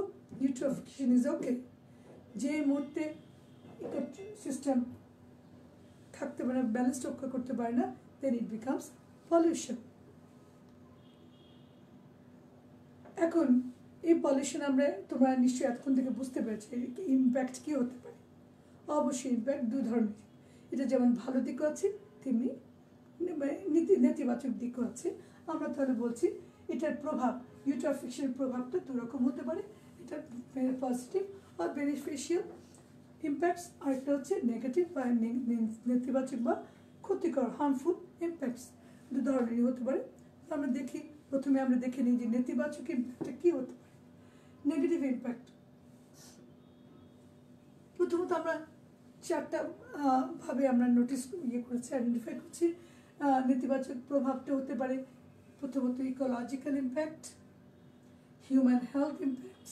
ইউট্রফিকেশন ইজ ওকে। যে মুহূর্তে ইকোসিস্টেম থাকতে পারে, ব্যালেন্স রক্ষা করতে পারে না, দেন ইট বিকামস পলিউশন। এখন এই পলিউশন তোমরা নিশ্চয়ই এতক্ষণ থেকে বুঝতে পেরেছো ইম্প্যাক্ট কী হতে পারে। অবশ্যই ইম্প্যাক্ট দুই ধরনের, এটা যেমন ভালো দিকও আছে তেমনি নেতিবাচক দিকও আছে। আমরা তাহলে বলছি এটার প্রভাব, ইউট্রফিকেশনের প্রভাবটা দুরকম হতে পারে। এটা পজিটিভ আর বেনিফিশিয়াল ইম্প্যাক্টস, আর একটা হচ্ছে নেগেটিভ বা নেতিবাচক বা ক্ষতিকর হার্মফুল ইম্প্যাক্টস, দু ধরনেরই হতে পারে। আমরা দেখি, প্রথমে আমরা দেখে নিই যে নেতিবাচক ইম্প্যাক্টটা কী হতে পারে। নেগেটিভ ইম্প্যাক্ট প্রথমত আমরা চারটা ভাবে আমরা নোটিস করেছি, আইডেন্টিফাই করছি। নেতিবাচক প্রভাবটা হতে পারে প্রথমত ecological impact, human health impacts,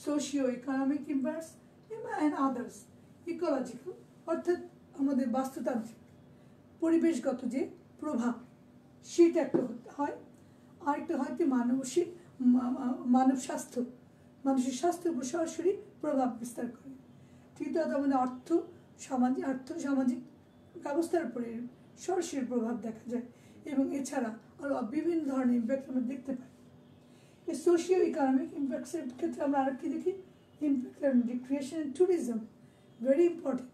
socio economic impacts and others. Ecological অর্থাৎ আমাদের বাস্তুতান্ত্রিক পরিবেশগত যে প্রভাব, সেটা একটা হয়। আরেকটা হয় কি মানব স্বাস্থ্য, মানুষের স্বাস্থ্যের উপর সরাসরি প্রভাব বিস্তার করে। তৃতীয়ত আমাদের আর্থ সামাজিক ব্যবস্থার উপরে সরাসরি প্রভাব দেখা যায়। এবং এছাড়া আরও বিভিন্ন ধরনের ইম্প্যাক্ট আমরা দেখতে পাই। এই সোশিও ইকোনমিক ইম্প্যাক্টসের ক্ষেত্রে আমরা আর কি দেখি? Impact on recreation and tourism, very important.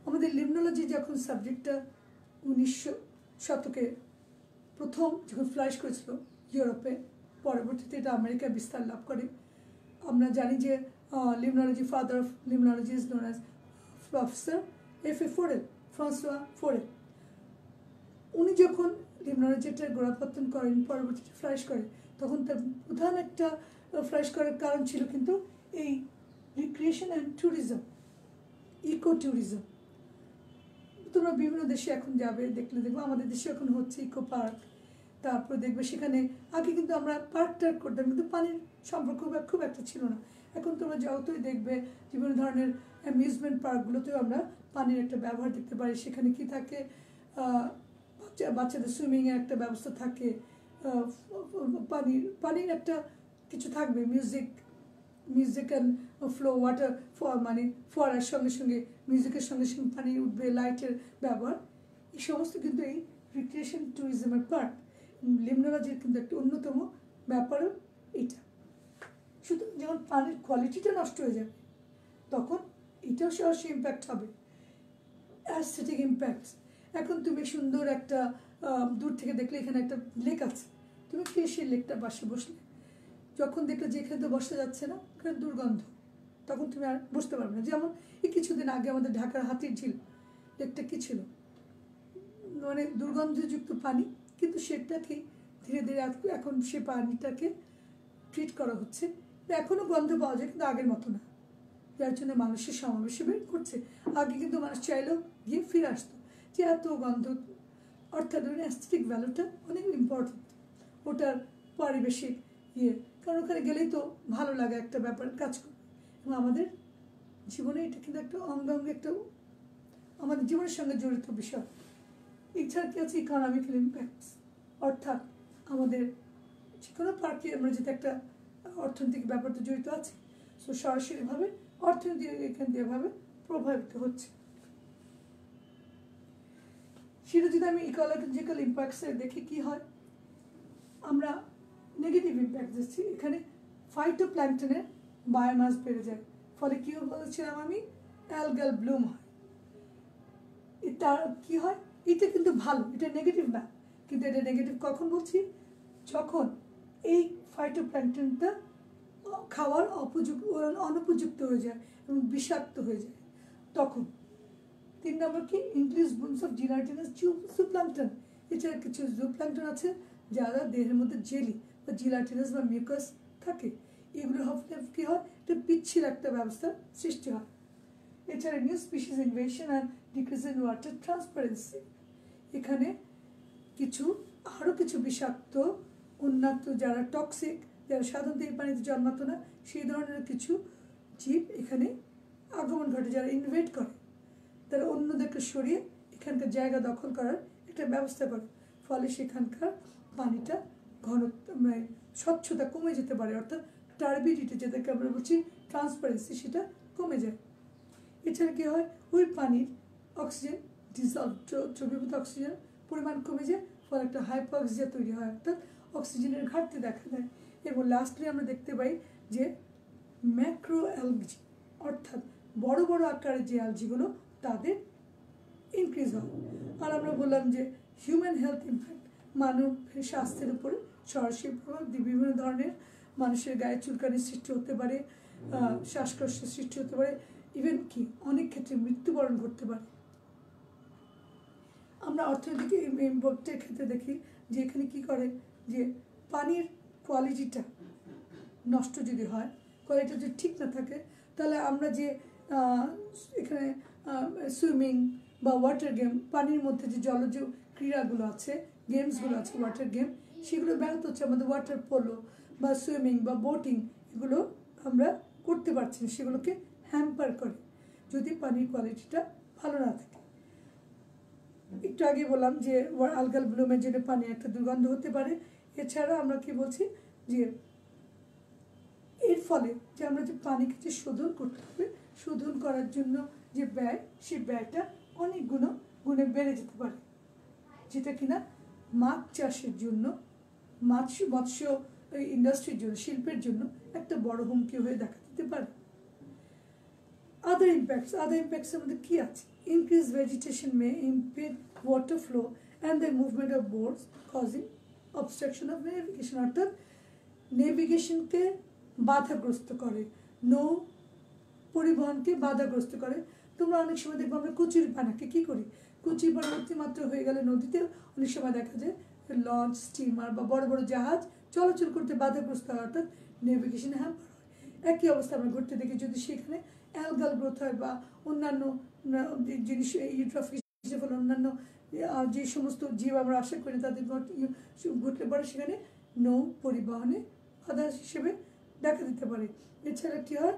আমাদের লিমনোলজি যখন সাবজেক্টটা 1900 শতকে প্রথম যখন ফ্লারিশ করেছিল ইউরোপে, পরবর্তীতে এটা আমেরিকায় বিস্তার লাভ করে। আমরা জানি যে limnology, father of limnology is known as professor F.A. Forel, François Forel. উনি যখন লিমনোলজিটার গোড়াপত্তন করেন, পরবর্তীতে ফ্লারিশ করেন, তখন তার প্রধান একটা ফ্লারিশ করার কারণ ছিল কিন্তু এই recreation and tourism, eco tourism. তোমরা বিভিন্ন দেশে এখন যাবে, দেখবে আমাদের দেশে এখন হচ্ছে ইকো পার্ক। তারপরে দেখবে সেখানে আগে কিন্তু আমরা পার্ক টার্ক করতাম, কিন্তু পানির সম্পর্ক খুব একটা ছিল না। এখন তোমরা যতই দেখবে বিভিন্ন ধরনের অ্যামিউজমেন্ট পার্কগুলোতেও আমরা পানির একটা ব্যবহার দেখতে পারি। সেখানে কি থাকে? বাচ্চাদের সুইমিংয়ের একটা ব্যবস্থা থাকে, পানির একটা কিছু থাকবে, মিউজিক্যাল ফ্লো, ওয়াটার মানে ফোয়ারার সঙ্গে সঙ্গে মিউজিকের সঙ্গে সঙ্গে পানি উঠবে, লাইটের ব্যবহার, এই সমস্ত কিন্তু এই রিক্রিয়েশন ট্যুরিজমের পার্ট। লিমনোলজির কিন্তু একটা অন্যতম ব্যাপারও এটা। সুতরাং যখন পানির কোয়ালিটিটা নষ্ট হয়ে যাবে তখন এটাও সরাসরি ইম্প্যাক্ট হবে। অ্যাস্থেটিক ইম্প্যাক্টস, এখন তুমি সুন্দর একটা দূর থেকে দেখলে এখানে একটা লেক আছে, তুমি কি সেই লেকটার পাশে বসলে, যখন দেখলে যে এখানে তো বসা যাচ্ছে না, এখানে দুর্গন্ধ, তখন তুমি আর বসতে পারবে না। যেমন এই কিছুদিন আগে আমাদের ঢাকার হাতির ঝিল লেকটা কী ছিল, মানে দুর্গন্ধযুক্ত পানি, কিন্তু সেটাকে ধীরে ধীরে এখন সে পানিটাকে ট্রিট করা হচ্ছে, এখনও গন্ধ পাওয়া যায় কিন্তু আগের মতো না, যার জন্য মানুষের সমাবেশে বের করছে। আগে কিন্তু মানুষ চাইলেও গিয়ে ফিরে আসতো, যে এত গন্ধ। অর্থাৎ অ্যাস্থেটিক ভ্যালুটা অনেক ইম্পর্টেন্ট, ওটার পারিবেশিক কারণ ওখানে গেলেই তো ভালো লাগে, একটা ব্যাপার কাজ করে। এবং আমাদের জীবনে এটা কিন্তু একটা অঙ্গাঙ্গ, একটা আমাদের জীবনের সঙ্গে জড়িত বিষয়। এছাড়া কি আছে? ইকোনমিক্যাল ইম্প্যাক্টস, অর্থাৎ আমাদের যে কোনো পার্কে আমরা যেটা একটা অর্থনৈতিক ব্যাপার তো জড়িত আছে, সো সরাসরিভাবে অর্থনীতি এখান দিয়ে ভাবে প্রভাবিত হচ্ছে। সেটা যদি আমি ইকোলজিক্যাল ইম্প্যাক্টসে দেখি কি হয়, আমরা নেগেটিভ ইম্প্যাক্ট দিচ্ছি। এখানে ফাইটোপ্ল্যাঙ্কটনের বায়োমাস বেড়ে যায়, ফলে কী বলেছিলাম আমি, অ্যালগাল ব্লুম হয়। এটা কী হয়, এটা কিন্তু ভালো, এটা নেগেটিভ না, কিন্তু এটা নেগেটিভ কখন বলছি, যখন এই ফাইটোপ্ল্যাঙ্কটনটা খাওয়ার অনুপযুক্ত হয়ে যায় এবং বিষাক্ত হয়ে যায় তখন। 3 নম্বর কি, ইনক্রিজ বুমস অফ জিলাটিনাস জুপ্লাঙ্কটন। এছাড়া কিছু জুপ্লাঙ্কটন আছে যারা দেহের মধ্যে জেলি বা জিলাটিনাস বা মিউকাস থাকে, এগুলো হলে কী হয়, এটা পিচ্ছিল একটা ব্যবস্থা সৃষ্টি হয়। এছাড়া new species invasion and decrease in water transparency, এখানে আরও কিছু বিষাক্ত উন্নত যারা টক্সিক, যারা সাধারণত এই পানিতে জন্মাতো না, সেই ধরনের কিছু জীব এখানে আগমন ঘটে, যারা ইনভেট করে, তারা অন্যদেরকে সরিয়ে এখানকার জায়গা দখল করার একটা ব্যবস্থা করে, ফলে সেখানকার পানিটা ঘনত্ব স্বচ্ছতা কমে যেতে পারে, অর্থাৎ টার্বিডিটি যেটাকে আমরা বলছি ট্রান্সপারেন্সি, সেটা কমে যায়। এছাড়া কী হয়, ওই পানির অক্সিজেন ডিজলভ দ্রবীভূত অক্সিজেন পরিমাণ কমে যায়, ফলে একটা হাইপোক্সিয়া তৈরি হয়, অর্থাৎ অক্সিজেনের ঘাটতি দেখা দেয়। এবং লাস্টলি আমরা দেখতে পাই যে ম্যাক্রো অ্যালজি, অর্থাৎ বড় বড় আকারের যে অ্যালজিগুলো তাদের ইনক্রিজ হয়। আর আমরা বললাম যে হিউম্যান হেলথ ইমপ্যাক্ট, মানবের স্বাস্থ্যের উপরে সরাসরি প্রভাব, বিভিন্ন ধরনের মানুষের গায়ে চুলকানির সৃষ্টি হতে পারে, শ্বাসকষ্টের সৃষ্টি হতে পারে, ইভেন কি অনেক ক্ষেত্রে মৃত্যুবরণ ঘটতে পারে। আমরা অর্থনৈতিক ইম্প্যাক্টের ক্ষেত্রে দেখি যে এখানে কী করে, যে পানির কোয়ালিটিটা নষ্ট যদি হয়, কোয়ালিটি যদি ঠিক না থাকে, তাহলে আমরা যে এখানে সুইমিং বা ওয়াটার গেম, পানির মধ্যে যে জলজ ক্রীড়াগুলো আছে, গেমসগুলো আছে, ওয়াটার গেম, সেগুলো ব্যাহত হচ্ছে। আমাদের ওয়াটার পোলো বা সুইমিং বা বোটিং, এগুলো আমরা করতে পারছি না, সেগুলোকে হ্যাম্পার করে যদি পানির কোয়ালিটিটা ভালো না থাকে। একটু আগে বললাম যে আলগাল ব্লুমের জন্য পানি একটা দুর্গন্ধ হতে পারে। এছাড়া আমরা কি বলছি যে এর ফলে যে আমরা যে পানিকে যে শোধন করতে হবে, শোধন করার জন্য যে ব্যয়, সেই ব্যয়টা অনেক গুণে বেড়ে যেতে পারে, যেটা কিনা মাছ চাষের জন্য, মৎস্য ইন্ডাস্ট্রির জন্য, শিল্পের জন্য একটা বড় হুমকি হয়ে দেখা দিতে পারে। আদার ইম্প্যাক্টসের মধ্যে কী আছে, increase vegetation may impede water flow and the movement of boats causing obstruction of navigation, অর্থাৎ নেভিগেশনকে বাধাগ্রস্ত করে, নৌ পরিবহনকে বাধাগ্রস্ত করে। তোমরা অনেক সময় দেখবো আমরা কচুরিপানাকে কী করি, কচুরিপানা অতিমাত্র হয়ে গেলে নদীতে অনেক সময় দেখা যায় লঞ্চ, স্টিমার বা বড় বড় জাহাজ চলাচল করতে বাধাগ্রস্ত হয়, অর্থাৎ নেভিগেশন হ্যাম্পার হয়। একই অবস্থা আমরা ঘটতে দেখি যদি সেখানে অ্যালগাল গ্রোথ হয় বা অন্যান্য জিনিস ইউট্রফিকেশনের ফলে অন্যান্য যে সমস্ত জীব আমরা আশা করি তাদের ঘটলে পরে সেখানে নৌ পরিবহনে বাধা হিসেবে দেখা দিতে পারে। এছাড়া কী হয়,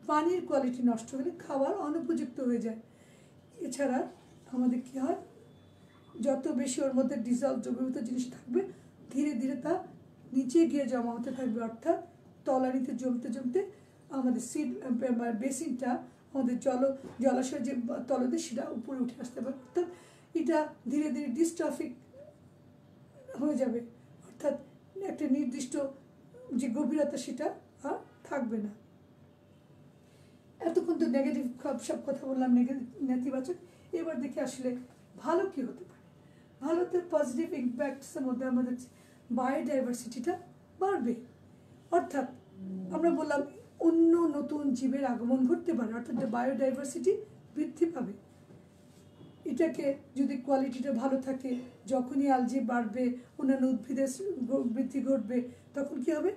পানির কোয়ালিটি নষ্ট হলে খাবার অনুপযুক্ত হয়ে যায়। এছাড়া আমাদের কী হয়, যত বেশি ওর মধ্যে ডিজলভ দ্রবীভূত জিনিস থাকবে, ধীরে ধীরে তা নিচে গিয়ে জমা হতে থাকবে, অর্থাৎ তলানিতে জমতে আমাদের বেসিনটা, আমাদের জলাশয়ের যে তলদেশ, সেটা উপরে উঠে আসতে পারে, অর্থাৎ এটা ধীরে ধীরে ডিস্ট্রফিক হয়ে যাবে, অর্থাৎ একটা নির্দিষ্ট যে গভীরতা সেটা আর থাকবে না। এতক্ষণ তো নেগেটিভ সব কথা বললাম, নেতিবাচক। এবার দেখি আসলে ভালো কী হতে পারে। ভালোতে পজিটিভ ইম্প্যাক্টসের মধ্যে আমাদের বায়োডাইভার্সিটিটা বাড়বে, অর্থাৎ আমরা বললাম অন্য নতুন জীবের আগমন ঘটতে পারে, অর্থাৎ বায়োডাইভার্সিটি বৃদ্ধি পাবে। এটাকে যদি কোয়ালিটিটা ভালো থাকে, যখনই অ্যালজি বাড়বে, অন্যান্য উদ্ভিদের বৃদ্ধি ঘটবে, তখন কী হবে,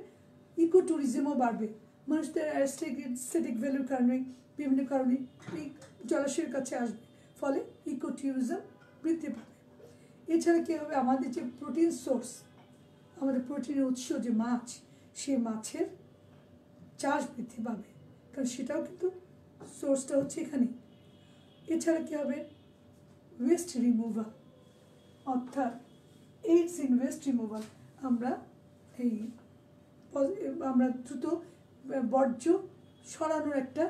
ইকো ট্যুরিজমও বাড়বে। মানুষদের অ্যাস্থেটিক ভ্যালুর কারণে, বিভিন্ন কারণে এই জলাশয়ের কাছে আসবে, ফলে ইকো ট্যুরিজম বৃদ্ধি পাবে। এছাড়া কী হবে, আমাদের যে প্রোটিন সোর্স, আমাদের প্রোটিনের উৎস যে মাছ, সেই মাছের চাষ বৃদ্ধি পাবে, কারণ সেটাও কিন্তু সোর্সটা হচ্ছে এখানে। এছাড়া কী হবে, ওয়েস্ট রিমুভাল, অর্থাৎ এইডস ইন ওয়েস্ট রিমুভাল, আমরা দ্রুত বর্জ্য সরানোর একটা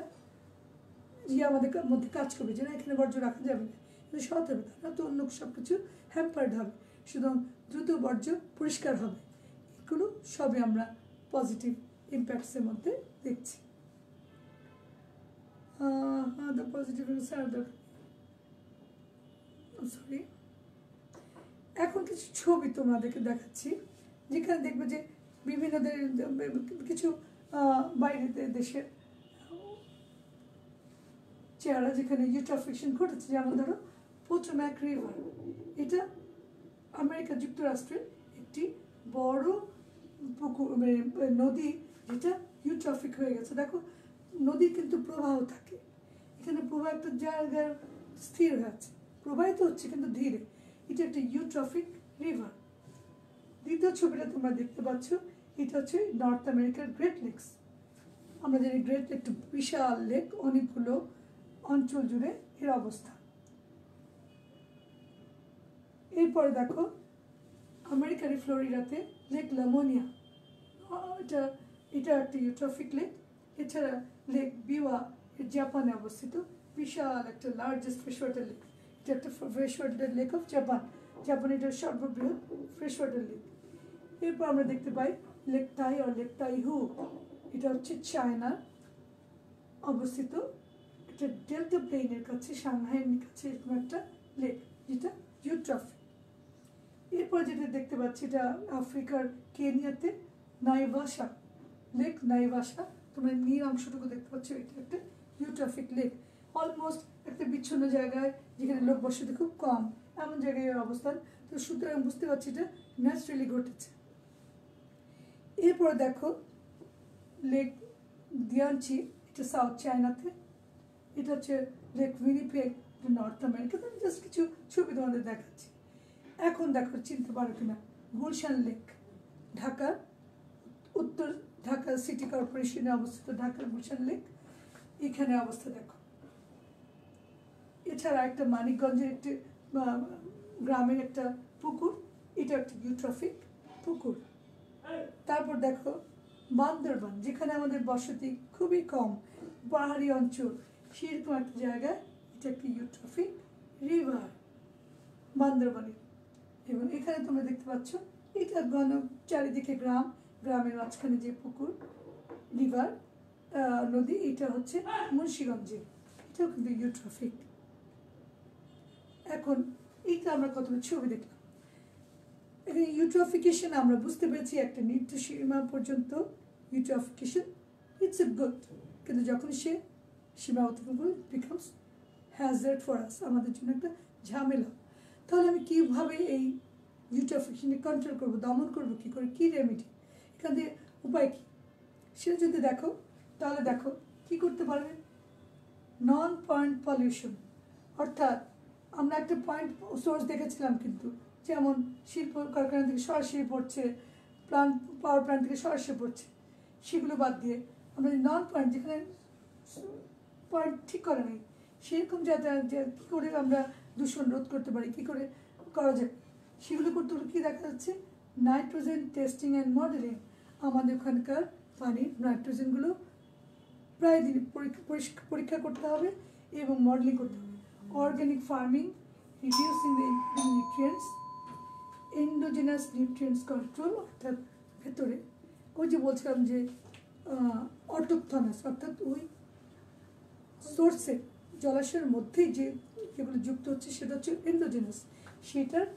আমাদের মধ্যে কাজ করবে, যে না এখানে বর্জ্য রাখা যাবে না, সৎ হবে, তা তো অন্য সব কিছু হ্যাম্পার্ড হবে, শুধু দ্রুত বর্জ্য পরিষ্কার হবে। এগুলো সবই আমরা পজিটিভ ইম্প্যাক্টসের মধ্যে দেখছি। the positive are the sorry. এখন কিছু ছবি তোমাদেরকে দেখাচ্ছি, যেখানে দেখবে যে বিভিন্ন কিছু বাইরেতে দেশের চেহারা যেখানে ইউট্রফিকেশন ঘটেছে। যেমন ধরো পোটোম্যাক রিভার, এটা আমেরিকা যুক্তরাষ্ট্রের একটি বড় পুকুর নদী, যেটা ইউট্রফিক হয়ে গেছে। দেখো নদীর কিন্তু প্রবাহ থাকে, এখানে প্রবাহ একটা জায়গায় স্থির হয়ে আছে, প্রবাহিত হচ্ছে কিন্তু ধীরে। এটা একটা ইউট্রফিক রিভার। দ্বিতীয় ছবিটা তোমরা দেখতে পাচ্ছ, এটা হচ্ছে নর্থ আমেরিকার গ্রেট লেকস। আমরা জানি গ্রেট লেক একটা বিশাল লেক, অনেকগুলো অঞ্চল জুড়ে এর অবস্থা। এরপরে দেখো আমেরিকার ফ্লোরিডাতে লেক লামোনিয়া, এটা একটা ইউট্রফিক লেক। এছাড়া লেক বিওয়া জাপানে অবস্থিত, বিশাল একটা লার্জেস্ট ফ্রেশ ওয়াটার লেক। এটা একটা fresh water lake of Japan এটার সর্ববৃহৎ ফ্রেশ ওয়াটার লেক। এরপর আমরা দেখতে পাই লেক টাই আর লেক টাইহু, এটা হচ্ছে চায়নার অবস্থিত একটা ডেল্টা প্লেনের কাছে, সাংহাইয়ের কাছে এরকম একটা লেক, যেটা ইউট্রফিক। এরপর যেটা দেখতে পাচ্ছি, এটা আফ্রিকার কেনিয়াতে নাইভাসা লেক। নাইভাসা তোমরা নীল অংশটুকু দেখতে পাচ্ছ, এটা একটা ইউট্রফিক লেক। অলমোস্ট একটা বিচ্ছিন্ন জায়গায়, যেখানে লোক বসতি খুব কম, এমন জায়গায় অবস্থান। তো সুতরাং বুঝতে পারছি এটা ন্যাচারালি ঘটেছে। এরপরে দেখো লেক দিয়ানচি, এটা সাউথ চায়নাতে। এটা হচ্ছে লেক উইনিপেগ, নর্থ আমেরিকাতে। জাস্ট কিছু ছবি তোমাদের দেখাচ্ছি। এখন দেখো চিনতে পারো কিনা, গুলশান লেক, ঢাকার উত্তর ঢাকা সিটি কর্পোরেশনে অবস্থিত ঢাকার গুলশান লেক, এখানে অবস্থা দেখো। এছাড়া একটা মানিকগঞ্জের একটি গ্রামের একটা পুকুর, এটা একটা ইউট্রফিক পুকুর। তারপর দেখো বান্দরবান, যেখানে আমাদের বসতি খুবই কম, পাহাড়ি অঞ্চল, সেরকম একটা জায়গায় এটা একটি ইউট্রফিক রিভার বান্দরবানের। এবং এখানে তোমরা দেখতে পাচ্ছ এটা চারিদিকে গ্রাম, গ্রামের মাঝখানে যে পুকুর রিভার নদী, এটা হচ্ছে মুন্সিগঞ্জে, এটাও কিন্তু ইউট্রফিক। এখন এইটা আমরা কতগুলো ছবি দেখলাম। এখানে ইউট্রফিকেশন আমরা বুঝতে পেরেছি একটা নির্দিষ্ট সীমা পর্যন্ত ইউট্রফিকেশন ইটস এ গুড, কিন্তু যখন সে সীমা অতিক্রম করে বিকামস হ্যাজার্ড ফর আস, আমাদের জন্য একটা ঝামেলা। তাহলে আমি কীভাবে এই ইউট্রফিকেশনকে কন্ট্রোল করবো, দমন করবো কী করে, কী রেমেডি, এখান থেকে উপায় কী, সেটা যদি দেখো তাহলে দেখো কী করতে পারবে। নন পয়েন্ট পলিউশন, অর্থাৎ আমরা একটা পয়েন্ট সোর্স দেখেছিলাম, কিন্তু যেমন শিল্প কারখানা থেকে সরাসরি পড়ছে, পাওয়ার প্ল্যান্ট থেকে সরাসরি পড়ছে, সেগুলো বাদ দিয়ে আমরা নন পয়েন্ট, যেখানে পয়েন্ট ঠিক করে নেই, সেরকম যাতে কী করে আমরা দূষণ রোধ করতে পারি, কী করে করা যায়, সেগুলো করতে হলে কী দেখা যাচ্ছে, নাইট্রোজেন টেস্টিং অ্যান্ড মডেলিং। আমাদের ওখানকার পানির নাইট্রোজেনগুলো প্রায় দিন পরীক্ষা করতে হবে এবং মডেলিং করতে হবে। Organic farming, reducing the nutrients, endogenous nutrients control, অর্থাৎ ভেতরে ওই যে বলছিলাম যে অটোকথনাস, অর্থাৎ ওই সোর্সে জলাশয়ের মধ্যেই যেগুলো যুক্ত হচ্ছে সেটা হচ্ছে এন্ডোজেনাস, সেটার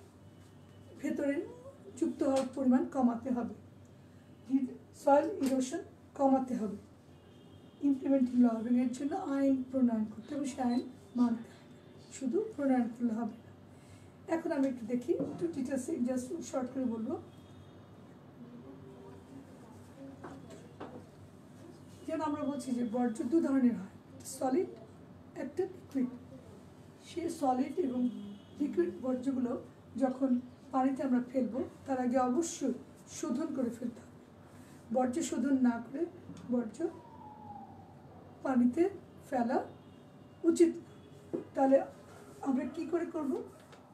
ভেতরে যুক্ত হওয়ার পরিমাণ কমাতে হবে। সয়েল ইরোশন কমাতে হবে, ইমপ্লিমেন্টিং ল হবে, এর জন্য আইন প্রণয়ন করতে হবে, সে আইন মানতে হবে, শুধু প্রণয়ন করলে হবে না। এখন আমি একটু দেখি, একটু ডিটেলসে জাস্ট শর্ট করে বলবো। যেন আমরা বলছি যে বর্জ্য দু ধরনের হয়, সলিড, একটা লিকুইড। সে সলিড এবং লিকুইড বর্জ্যগুলো যখন পানিতে আমরা ফেলবো, তার আগে অবশ্যই শোধন করে ফেলতে হবে। বর্জ্য শোধন না করে বর্জ্য পানিতে ফেলা উচিত। তাহলে আমরা কি করে করব,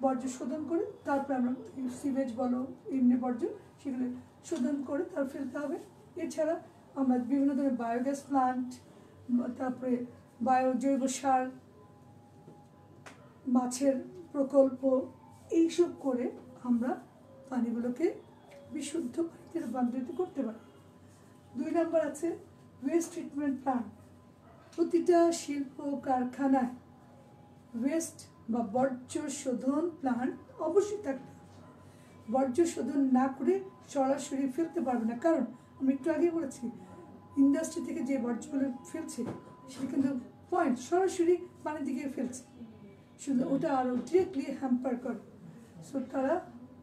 বর্জ্য শোধন করে তারপরে আমরা সিভেজ বলো, এমনি বর্জ্য, সেগুলো শোধন করে তার ফেলতে হবে। এছাড়া আমরা বিভিন্ন ধরনের বায়োগ্যাস প্লান্ট, তারপরে জৈব সার, মাছের প্রকল্প, এইসব করে আমরা পানিগুলোকে বিশুদ্ধ পানিতে রূপান্তরিত করতে পারি। 2 নম্বর আছে ওয়েস্ট ট্রিটমেন্ট প্ল্যান্ট। প্রতিটা শিল্প কারখানায় ওয়েস্ট বা বর্জ্য শোধন প্ল্যান্ট অবশ্যই থাকবে। বর্জ্য শোধন না করে সরাসরি ফেলতে পারবে না, কারণ আমি একটু আগে বলেছি ইন্ডাস্ট্রি থেকে যে বর্জ্যগুলো ফেলছে সেটা কিন্তু পয়েন্ট সরাসরি পানির দিকে ফেলছে, শুধু ওটা আরও ডিরেক্টলি হ্যাম্পার করে। সো তারা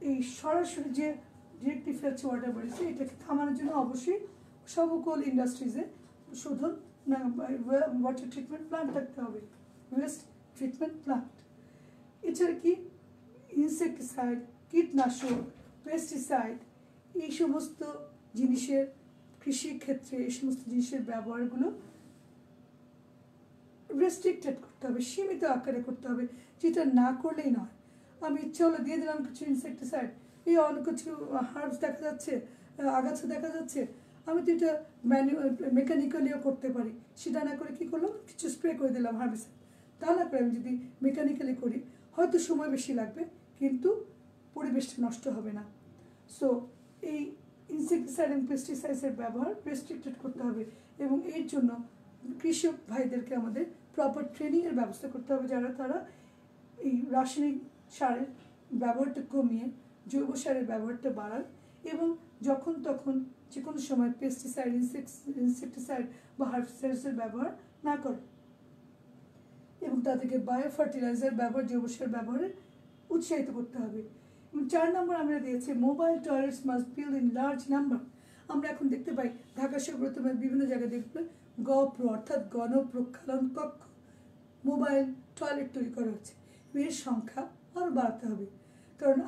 এই সরাসরি যে ডিরেক্টলি ফেলছে ওয়াটার বডিতে, এটাকে থামানোর জন্য অবশ্যই সকল ইন্ডাস্ট্রিজে শোধন ওয়াটার ট্রিটমেন্ট প্ল্যান্ট থাকতে হবে, ওয়েস্ট ট্রিটমেন্ট প্ল্যান্ট। এছাড়া কি ইনসেকটিসাইড, কীটনাশক, পেস্টিসাইড, এই সমস্ত জিনিসের কৃষি ক্ষেত্রে এই সমস্ত জিনিসের ব্যবহারগুলো রেস্ট্রিক্টেড করতে হবে, সীমিত আকারে করতে হবে, যেটা না করলেই নয়। আমি ইচ্ছা হলে দিয়ে দিলাম কিছু ইনসেকটিসাইড, এই অনেক কিছু হার্বস দেখা যাচ্ছে, আগাছা দেখা যাচ্ছে, আমি তো এটা মেকানিক্যালিও করতে পারি। সেটা না করে কী করলাম, কিছু স্প্রে করে দিলাম হার্বিসাইড। তা না করে আমি যদি মেকানিক্যালি করি, হয়তো সময় বেশি লাগবে কিন্তু পরিবেশটা নষ্ট হবে না। সো এই ইনসেকটিসাইড এবং পেস্টিসাইডসের ব্যবহার রেস্ট্রিক্টেড করতে হবে, এবং এর জন্য কৃষক ভাইদেরকে আমাদের প্রপার ট্রেনিংয়ের ব্যবস্থা করতে হবে, যারা তারা এই রাসায়নিক সারের ব্যবহারটা কমিয়ে জৈব সারের ব্যবহারটা বাড়ান, এবং যখন তখন যে কোনো সময় পেস্টিসাইড, ইনসেকটিসাইড বা হার্বিসাইডসের ব্যবহার না করে, এবং তাদেরকে বায়ো ফার্টিলাইজার ব্যবহার, জৈব সার ব্যবহারে উৎসাহিত করতে হবে। এবং 4 নম্বর আমরা দিয়েছি mobile toilets must build in large number. আমরা এখন দেখতে পাই ঢাকা শহরে তোমার বিভিন্ন জায়গায় দেখবে গপ্র অর্থাৎ গণপ্রক্ষালন কক্ষ, মোবাইল টয়লেট তৈরি করা হচ্ছে। এর সংখ্যা আরও বাড়াতে হবে, কারণ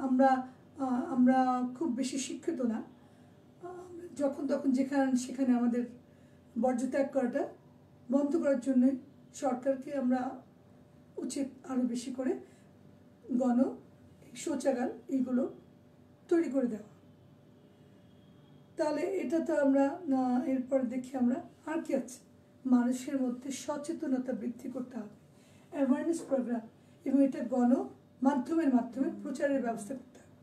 আমরা খুব বেশি শিক্ষিত না। যখন তখন সেখানে আমাদের বর্জ্য ত্যাগ করাটা বন্ধ করার জন্য সরকারকে আমরা উচিত আরও বেশি করে শৌচাগার এইগুলো তৈরি করে দেওয়া। তাহলে এটা তো আমরা এরপর দেখি আমরা আর কি আছে, মানুষের মধ্যে সচেতনতা বৃদ্ধি করতে হবে, অ্যাওয়ারনেস প্রোগ্রাম, এবং এটা মাধ্যমে প্রচারের ব্যবস্থা করতে হবে,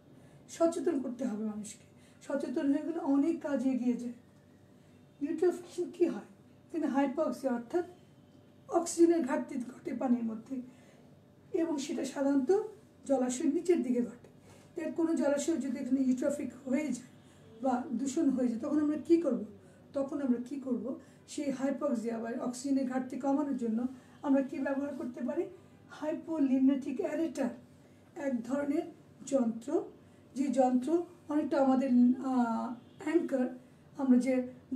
সচেতন করতে হবে মানুষকে। সচেতন হয়ে গেলে অনেক কাজ এগিয়ে যায়। ইউট্রোফিকেশন কী হয়, কিন্তু হাইপক্সিয়া অর্থাৎ অক্সিজেনের ঘাটতি ঘটে পানির মধ্যে, এবং সেটা সাধারণত জলাশয়ের নিচের দিকে ঘটে। এর কোনো জলাশয় যদি এখানে ইউট্রফিক হয়ে যায় বা দূষণ হয়ে যায়, তখন আমরা কি করব, সেই হাইপক্সিয়া বা অক্সিজেনের ঘাটতি কমানোর জন্য আমরা কি ব্যবহার করতে পারি, হাইপোলিমনেটিক অ্যারেটার, এক ধরনের যন্ত্র, যে যন্ত্র অনেকটা আমাদের অ্যাঙ্কার, আমরা যে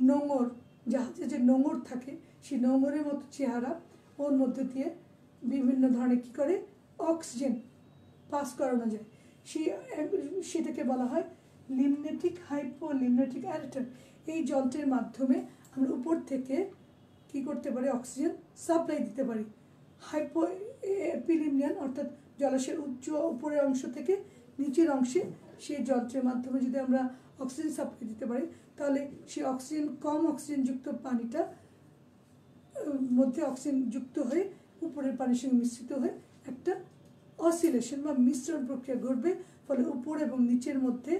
নোঙর, জাহাজে যে নোঙর থাকে সেই নোঙরের মতো চেহারা, ওর মধ্যে দিয়ে বিভিন্ন ধরনের কী করে অক্সিজেন পাস করানো যায়, সেটাকে বলা হয় হাইপোলিমনেটিক অ্যারেটার। এই যন্ত্রের মাধ্যমে আমরা উপর থেকে কি করতে পারি, অক্সিজেন সাপ্লাই দিতে পারি। হাইপোপিলিমিয়ান অর্থাৎ জলাশয়ের উপরের অংশ থেকে নিচের অংশে সেই যন্ত্রের মাধ্যমে যদি আমরা অক্সিজেন সাপ্লাই দিতে পারি, তাহলে সেই কম অক্সিজেনযুক্ত পানিটা মধ্যে অক্সিজেন যুক্ত হয়ে উপরের পানির সঙ্গে মিশ্রিত হয়ে একটা অসিলেশন বা মিশ্রণ প্রক্রিয়া ঘটবে, ফলে উপর এবং নিচের মধ্যে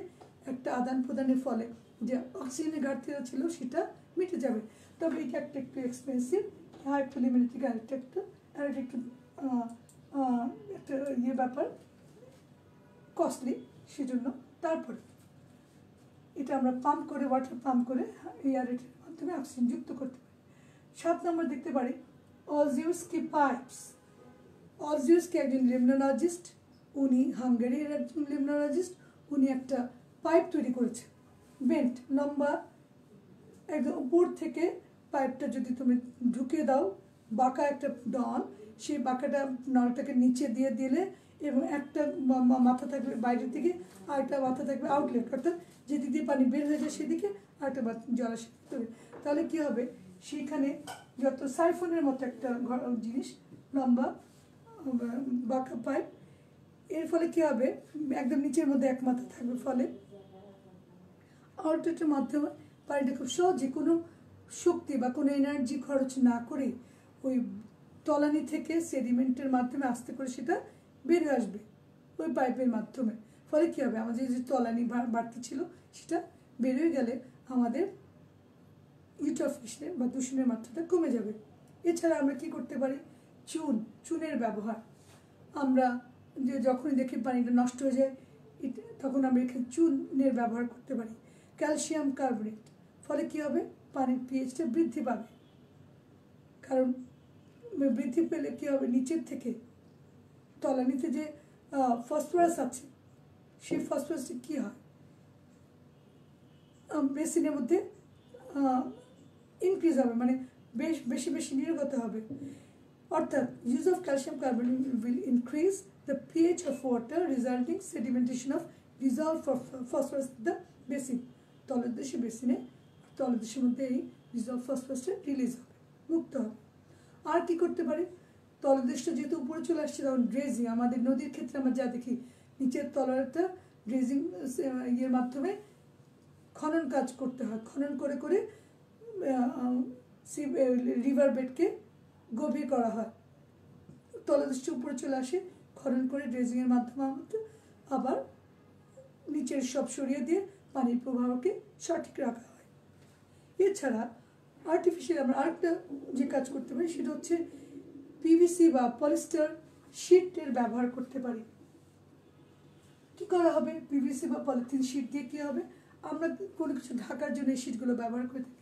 একটা আদান প্রদানের ফলে যে অক্সিজেনের ঘাটতিটা ছিল সেটা মিটে যাবে। তবে এটা একটু এক্সপেন্সিভ, হাইপোলিমনেটিক একটু ব্যাপার, কস্টলি, সেজন্য তারপরে এটা আমরা ওয়াটার পাম্প করে এয়ারেটের মাধ্যমে অক্সিজেন যুক্ত করতে পারি। 7 নম্বর দেখতে পারি অলজিউস্কি পাইপস। অলজিউস্কি একজন লিমনোলজিস্ট, উনি হাঙ্গেরির একজন লিমনোলজিস্ট। উনি একটা পাইপ তৈরি করেছে, বেন্ট, লম্বা, একদম উপর থেকে পাইপটা যদি তুমি ঢুকিয়ে দাও, বাঁকা একটা নল, সেই বাঁকাটা নলটাকে নিচে দিয়ে দিলে, এবং একটা মাথা থাকবে বাইরের দিকে, আর একটা মাথা থাকবে আউটলেট, অর্থাৎ যেদিক দিয়ে পানি বের হয়ে যায় সেদিকে, আর একটা জলাশয় ভিতরে। তাহলে কী হবে, সেইখানে যত সাইফনের মতো একটা জিনিস, লম্বা বাঁকা পাইপ, এর ফলে কী হবে, একদম নিচের মধ্যে এক মাথা থাকবে, ফলে আউটলেটের মাধ্যমে পানিটা খুব সহজে কোনো শক্তি বা কোনো এনার্জি খরচ না করে ওই তলানি থেকে সেডিমেন্টের মাধ্যমে আস্তে করে সেটা বের হয়ে আসবে ওই পাইপের মাধ্যমে। ফলে কী হবে, আমাদের যে তলানি বাড়তি ছিল সেটা বের হয়ে গেলে আমাদের ইউট্রফিকেশনের বা দূষণের মাত্রাটা কমে যাবে। এছাড়া আমরা কি করতে পারি, চুনের ব্যবহার। আমরা যে যখনই দেখি পানিটা নষ্ট হয়ে যায় তখন আমরা এখানে চুনের ব্যবহার করতে পারি, ক্যালসিয়াম কার্বনেট। ফলে কী হবে, পানির পিএইচটা বৃদ্ধি পাবে। কারণ বৃদ্ধি পেলে কী হবে, নিচের থেকে তলানিতে যে ফসফরাস আছে সেই ফসফরাসটা কী হয়, বেসিনের মধ্যে ইনক্রিজ হবে, মানে বেশি বেশি নির্গত হবে। অর্থাৎ use of calcium carbonate will increase the pH of water resulting sedimentation of dissolved phosphorus the basin. তলদেশে বেসিনে তলদেশের মধ্যে এই ডিজলভ ফসফরাসটা রিলিজ হবে, মুক্ত হবে। আর কি করতে পারি, তলদেশটা যেহেতু উপরে চলে আসছে তখন ড্রেজিং, আমাদের নদীর ক্ষেত্রে আমরা যা দেখি নিচের তলাটা ড্রেজিং ইয়ের মাধ্যমে খনন কাজ করতে হয়, খনন করে করে রিভার বেডকে গভীর করা হয়। তলদেশটা উপরে চলে আসে, খনন করে ড্রেজিংয়ের মাধ্যমে আবার নিচের সব সরিয়ে দিয়ে পানির প্রবাহকে সঠিক রাখা হয়। এছাড়া আর্টিফিশিয়াল আমরা আরেকটা যে কাজ করতে পারি সেটা হচ্ছে পিভিসি বা পলিস্টার শিটের ব্যবহার করতে পারি। কী করা হবে, পিভিসি বা পলিথিন শিট দিয়ে কী হবে, আমরা কোনো কিছু ঢাকার জন্য এই শিটগুলো ব্যবহার করে থাকি।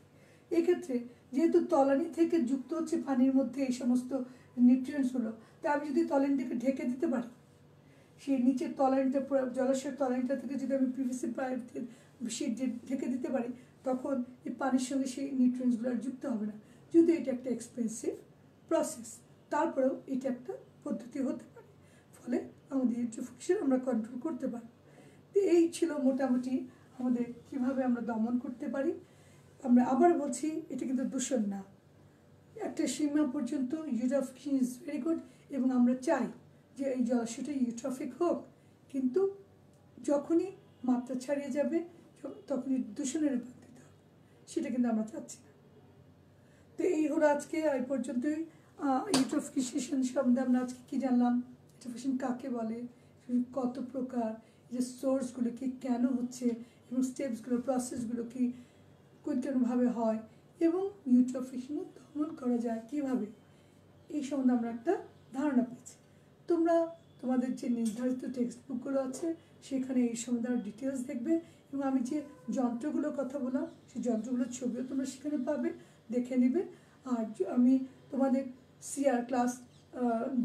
এক্ষেত্রে যেহেতু তলানি থেকে যুক্ত হচ্ছে পানির মধ্যে এই সমস্ত নিউট্রিয়েন্টসগুলো, তা আমি যদি তলানিটাকে ঢেকে দিতে পারি, সেই নিচের তলানিটা জলাশয়ের তলানিটা থেকে যদি আমি পিভিসি পাইপ শিট ঢেকে দিতে পারি, তখন এই পানির সঙ্গে সেই নিউট্রিয়েন্টসগুলো আর যুক্ত হবে না। যদি এটা একটা এক্সপেন্সিভ প্রসেস, তারপরেও এটা একটা পদ্ধতি হতে পারে। ফলে আমাদের ইউট্রফিকেশন আমরা কন্ট্রোল করতে পারি। তো এই ছিল মোটামুটি আমাদের কিভাবে আমরা দমন করতে পারি। আমরা আবার বলছি, এটা কিন্তু দূষণ না, একটা সীমা পর্যন্ত ইউট্রফিকেশন ইজ ভেরি গুড, এবং আমরা চাই যে এই জলাশয়টা ইউট্রফিক হোক, কিন্তু যখনই মাত্রা ছাড়িয়ে যাবে তখনই দূষণে রূপান্তরিত হবে, সেটা কিন্তু আমরা চাচ্ছি না। তো এই হলো আজকে এই পর্যন্তই ইউট্রফিকেশন সম্বন্ধে আমরা আজকে কী জানলাম, ইউট্রফিকেশন কাকে বলে, কত প্রকার, যে সোর্সগুলো কি, কেন হচ্ছে, এবং স্টেপসগুলো প্রসেসগুলো কি, কোনভাবে হয়, এবং ইউট্রফিকেশন দমন করা যায় কীভাবে, এই সম্বন্ধে আমরা একটা ধারণা পেয়েছি। তোমরা তোমাদের যে নির্ধারিত টেক্সট বুকগুলো আছে সেখানে এই সম্বন্ধে আরও ডিটেলস দেখবে, এবং আমি যে যন্ত্রগুলোর কথা বললাম সেই যন্ত্রগুলোর ছবিও তোমরা সেখানে পাবে, দেখে নেবে। আর আমি তোমাদের সিআর ক্লাস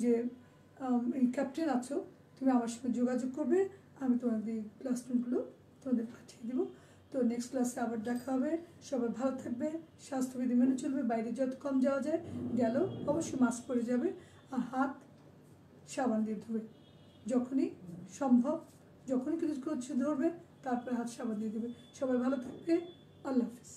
যে ক্যাপ্টেন আছো, তুমি আমার সঙ্গে যোগাযোগ করবে, আমি তোমাদের ক্লাসরুমগুলো তোমাদের পাঠিয়ে দেবো। তো নেক্সট ক্লাসে আবার দেখা হবে। সবাই ভালো থাকবে, স্বাস্থ্যবিধি মেনে চলবে, বাইরে যত কম যাওয়া যায় গেল অবশ্যই মাস্ক পরে যাবে, আর হাত সাবান দিয়ে ধুবে যখনই সম্ভব, যখনই কিছু ধরবে তারপরে হাত সাবান দিয়ে দেবে। সবাই ভালো থাকবে, আল্লাহ হাফিজ।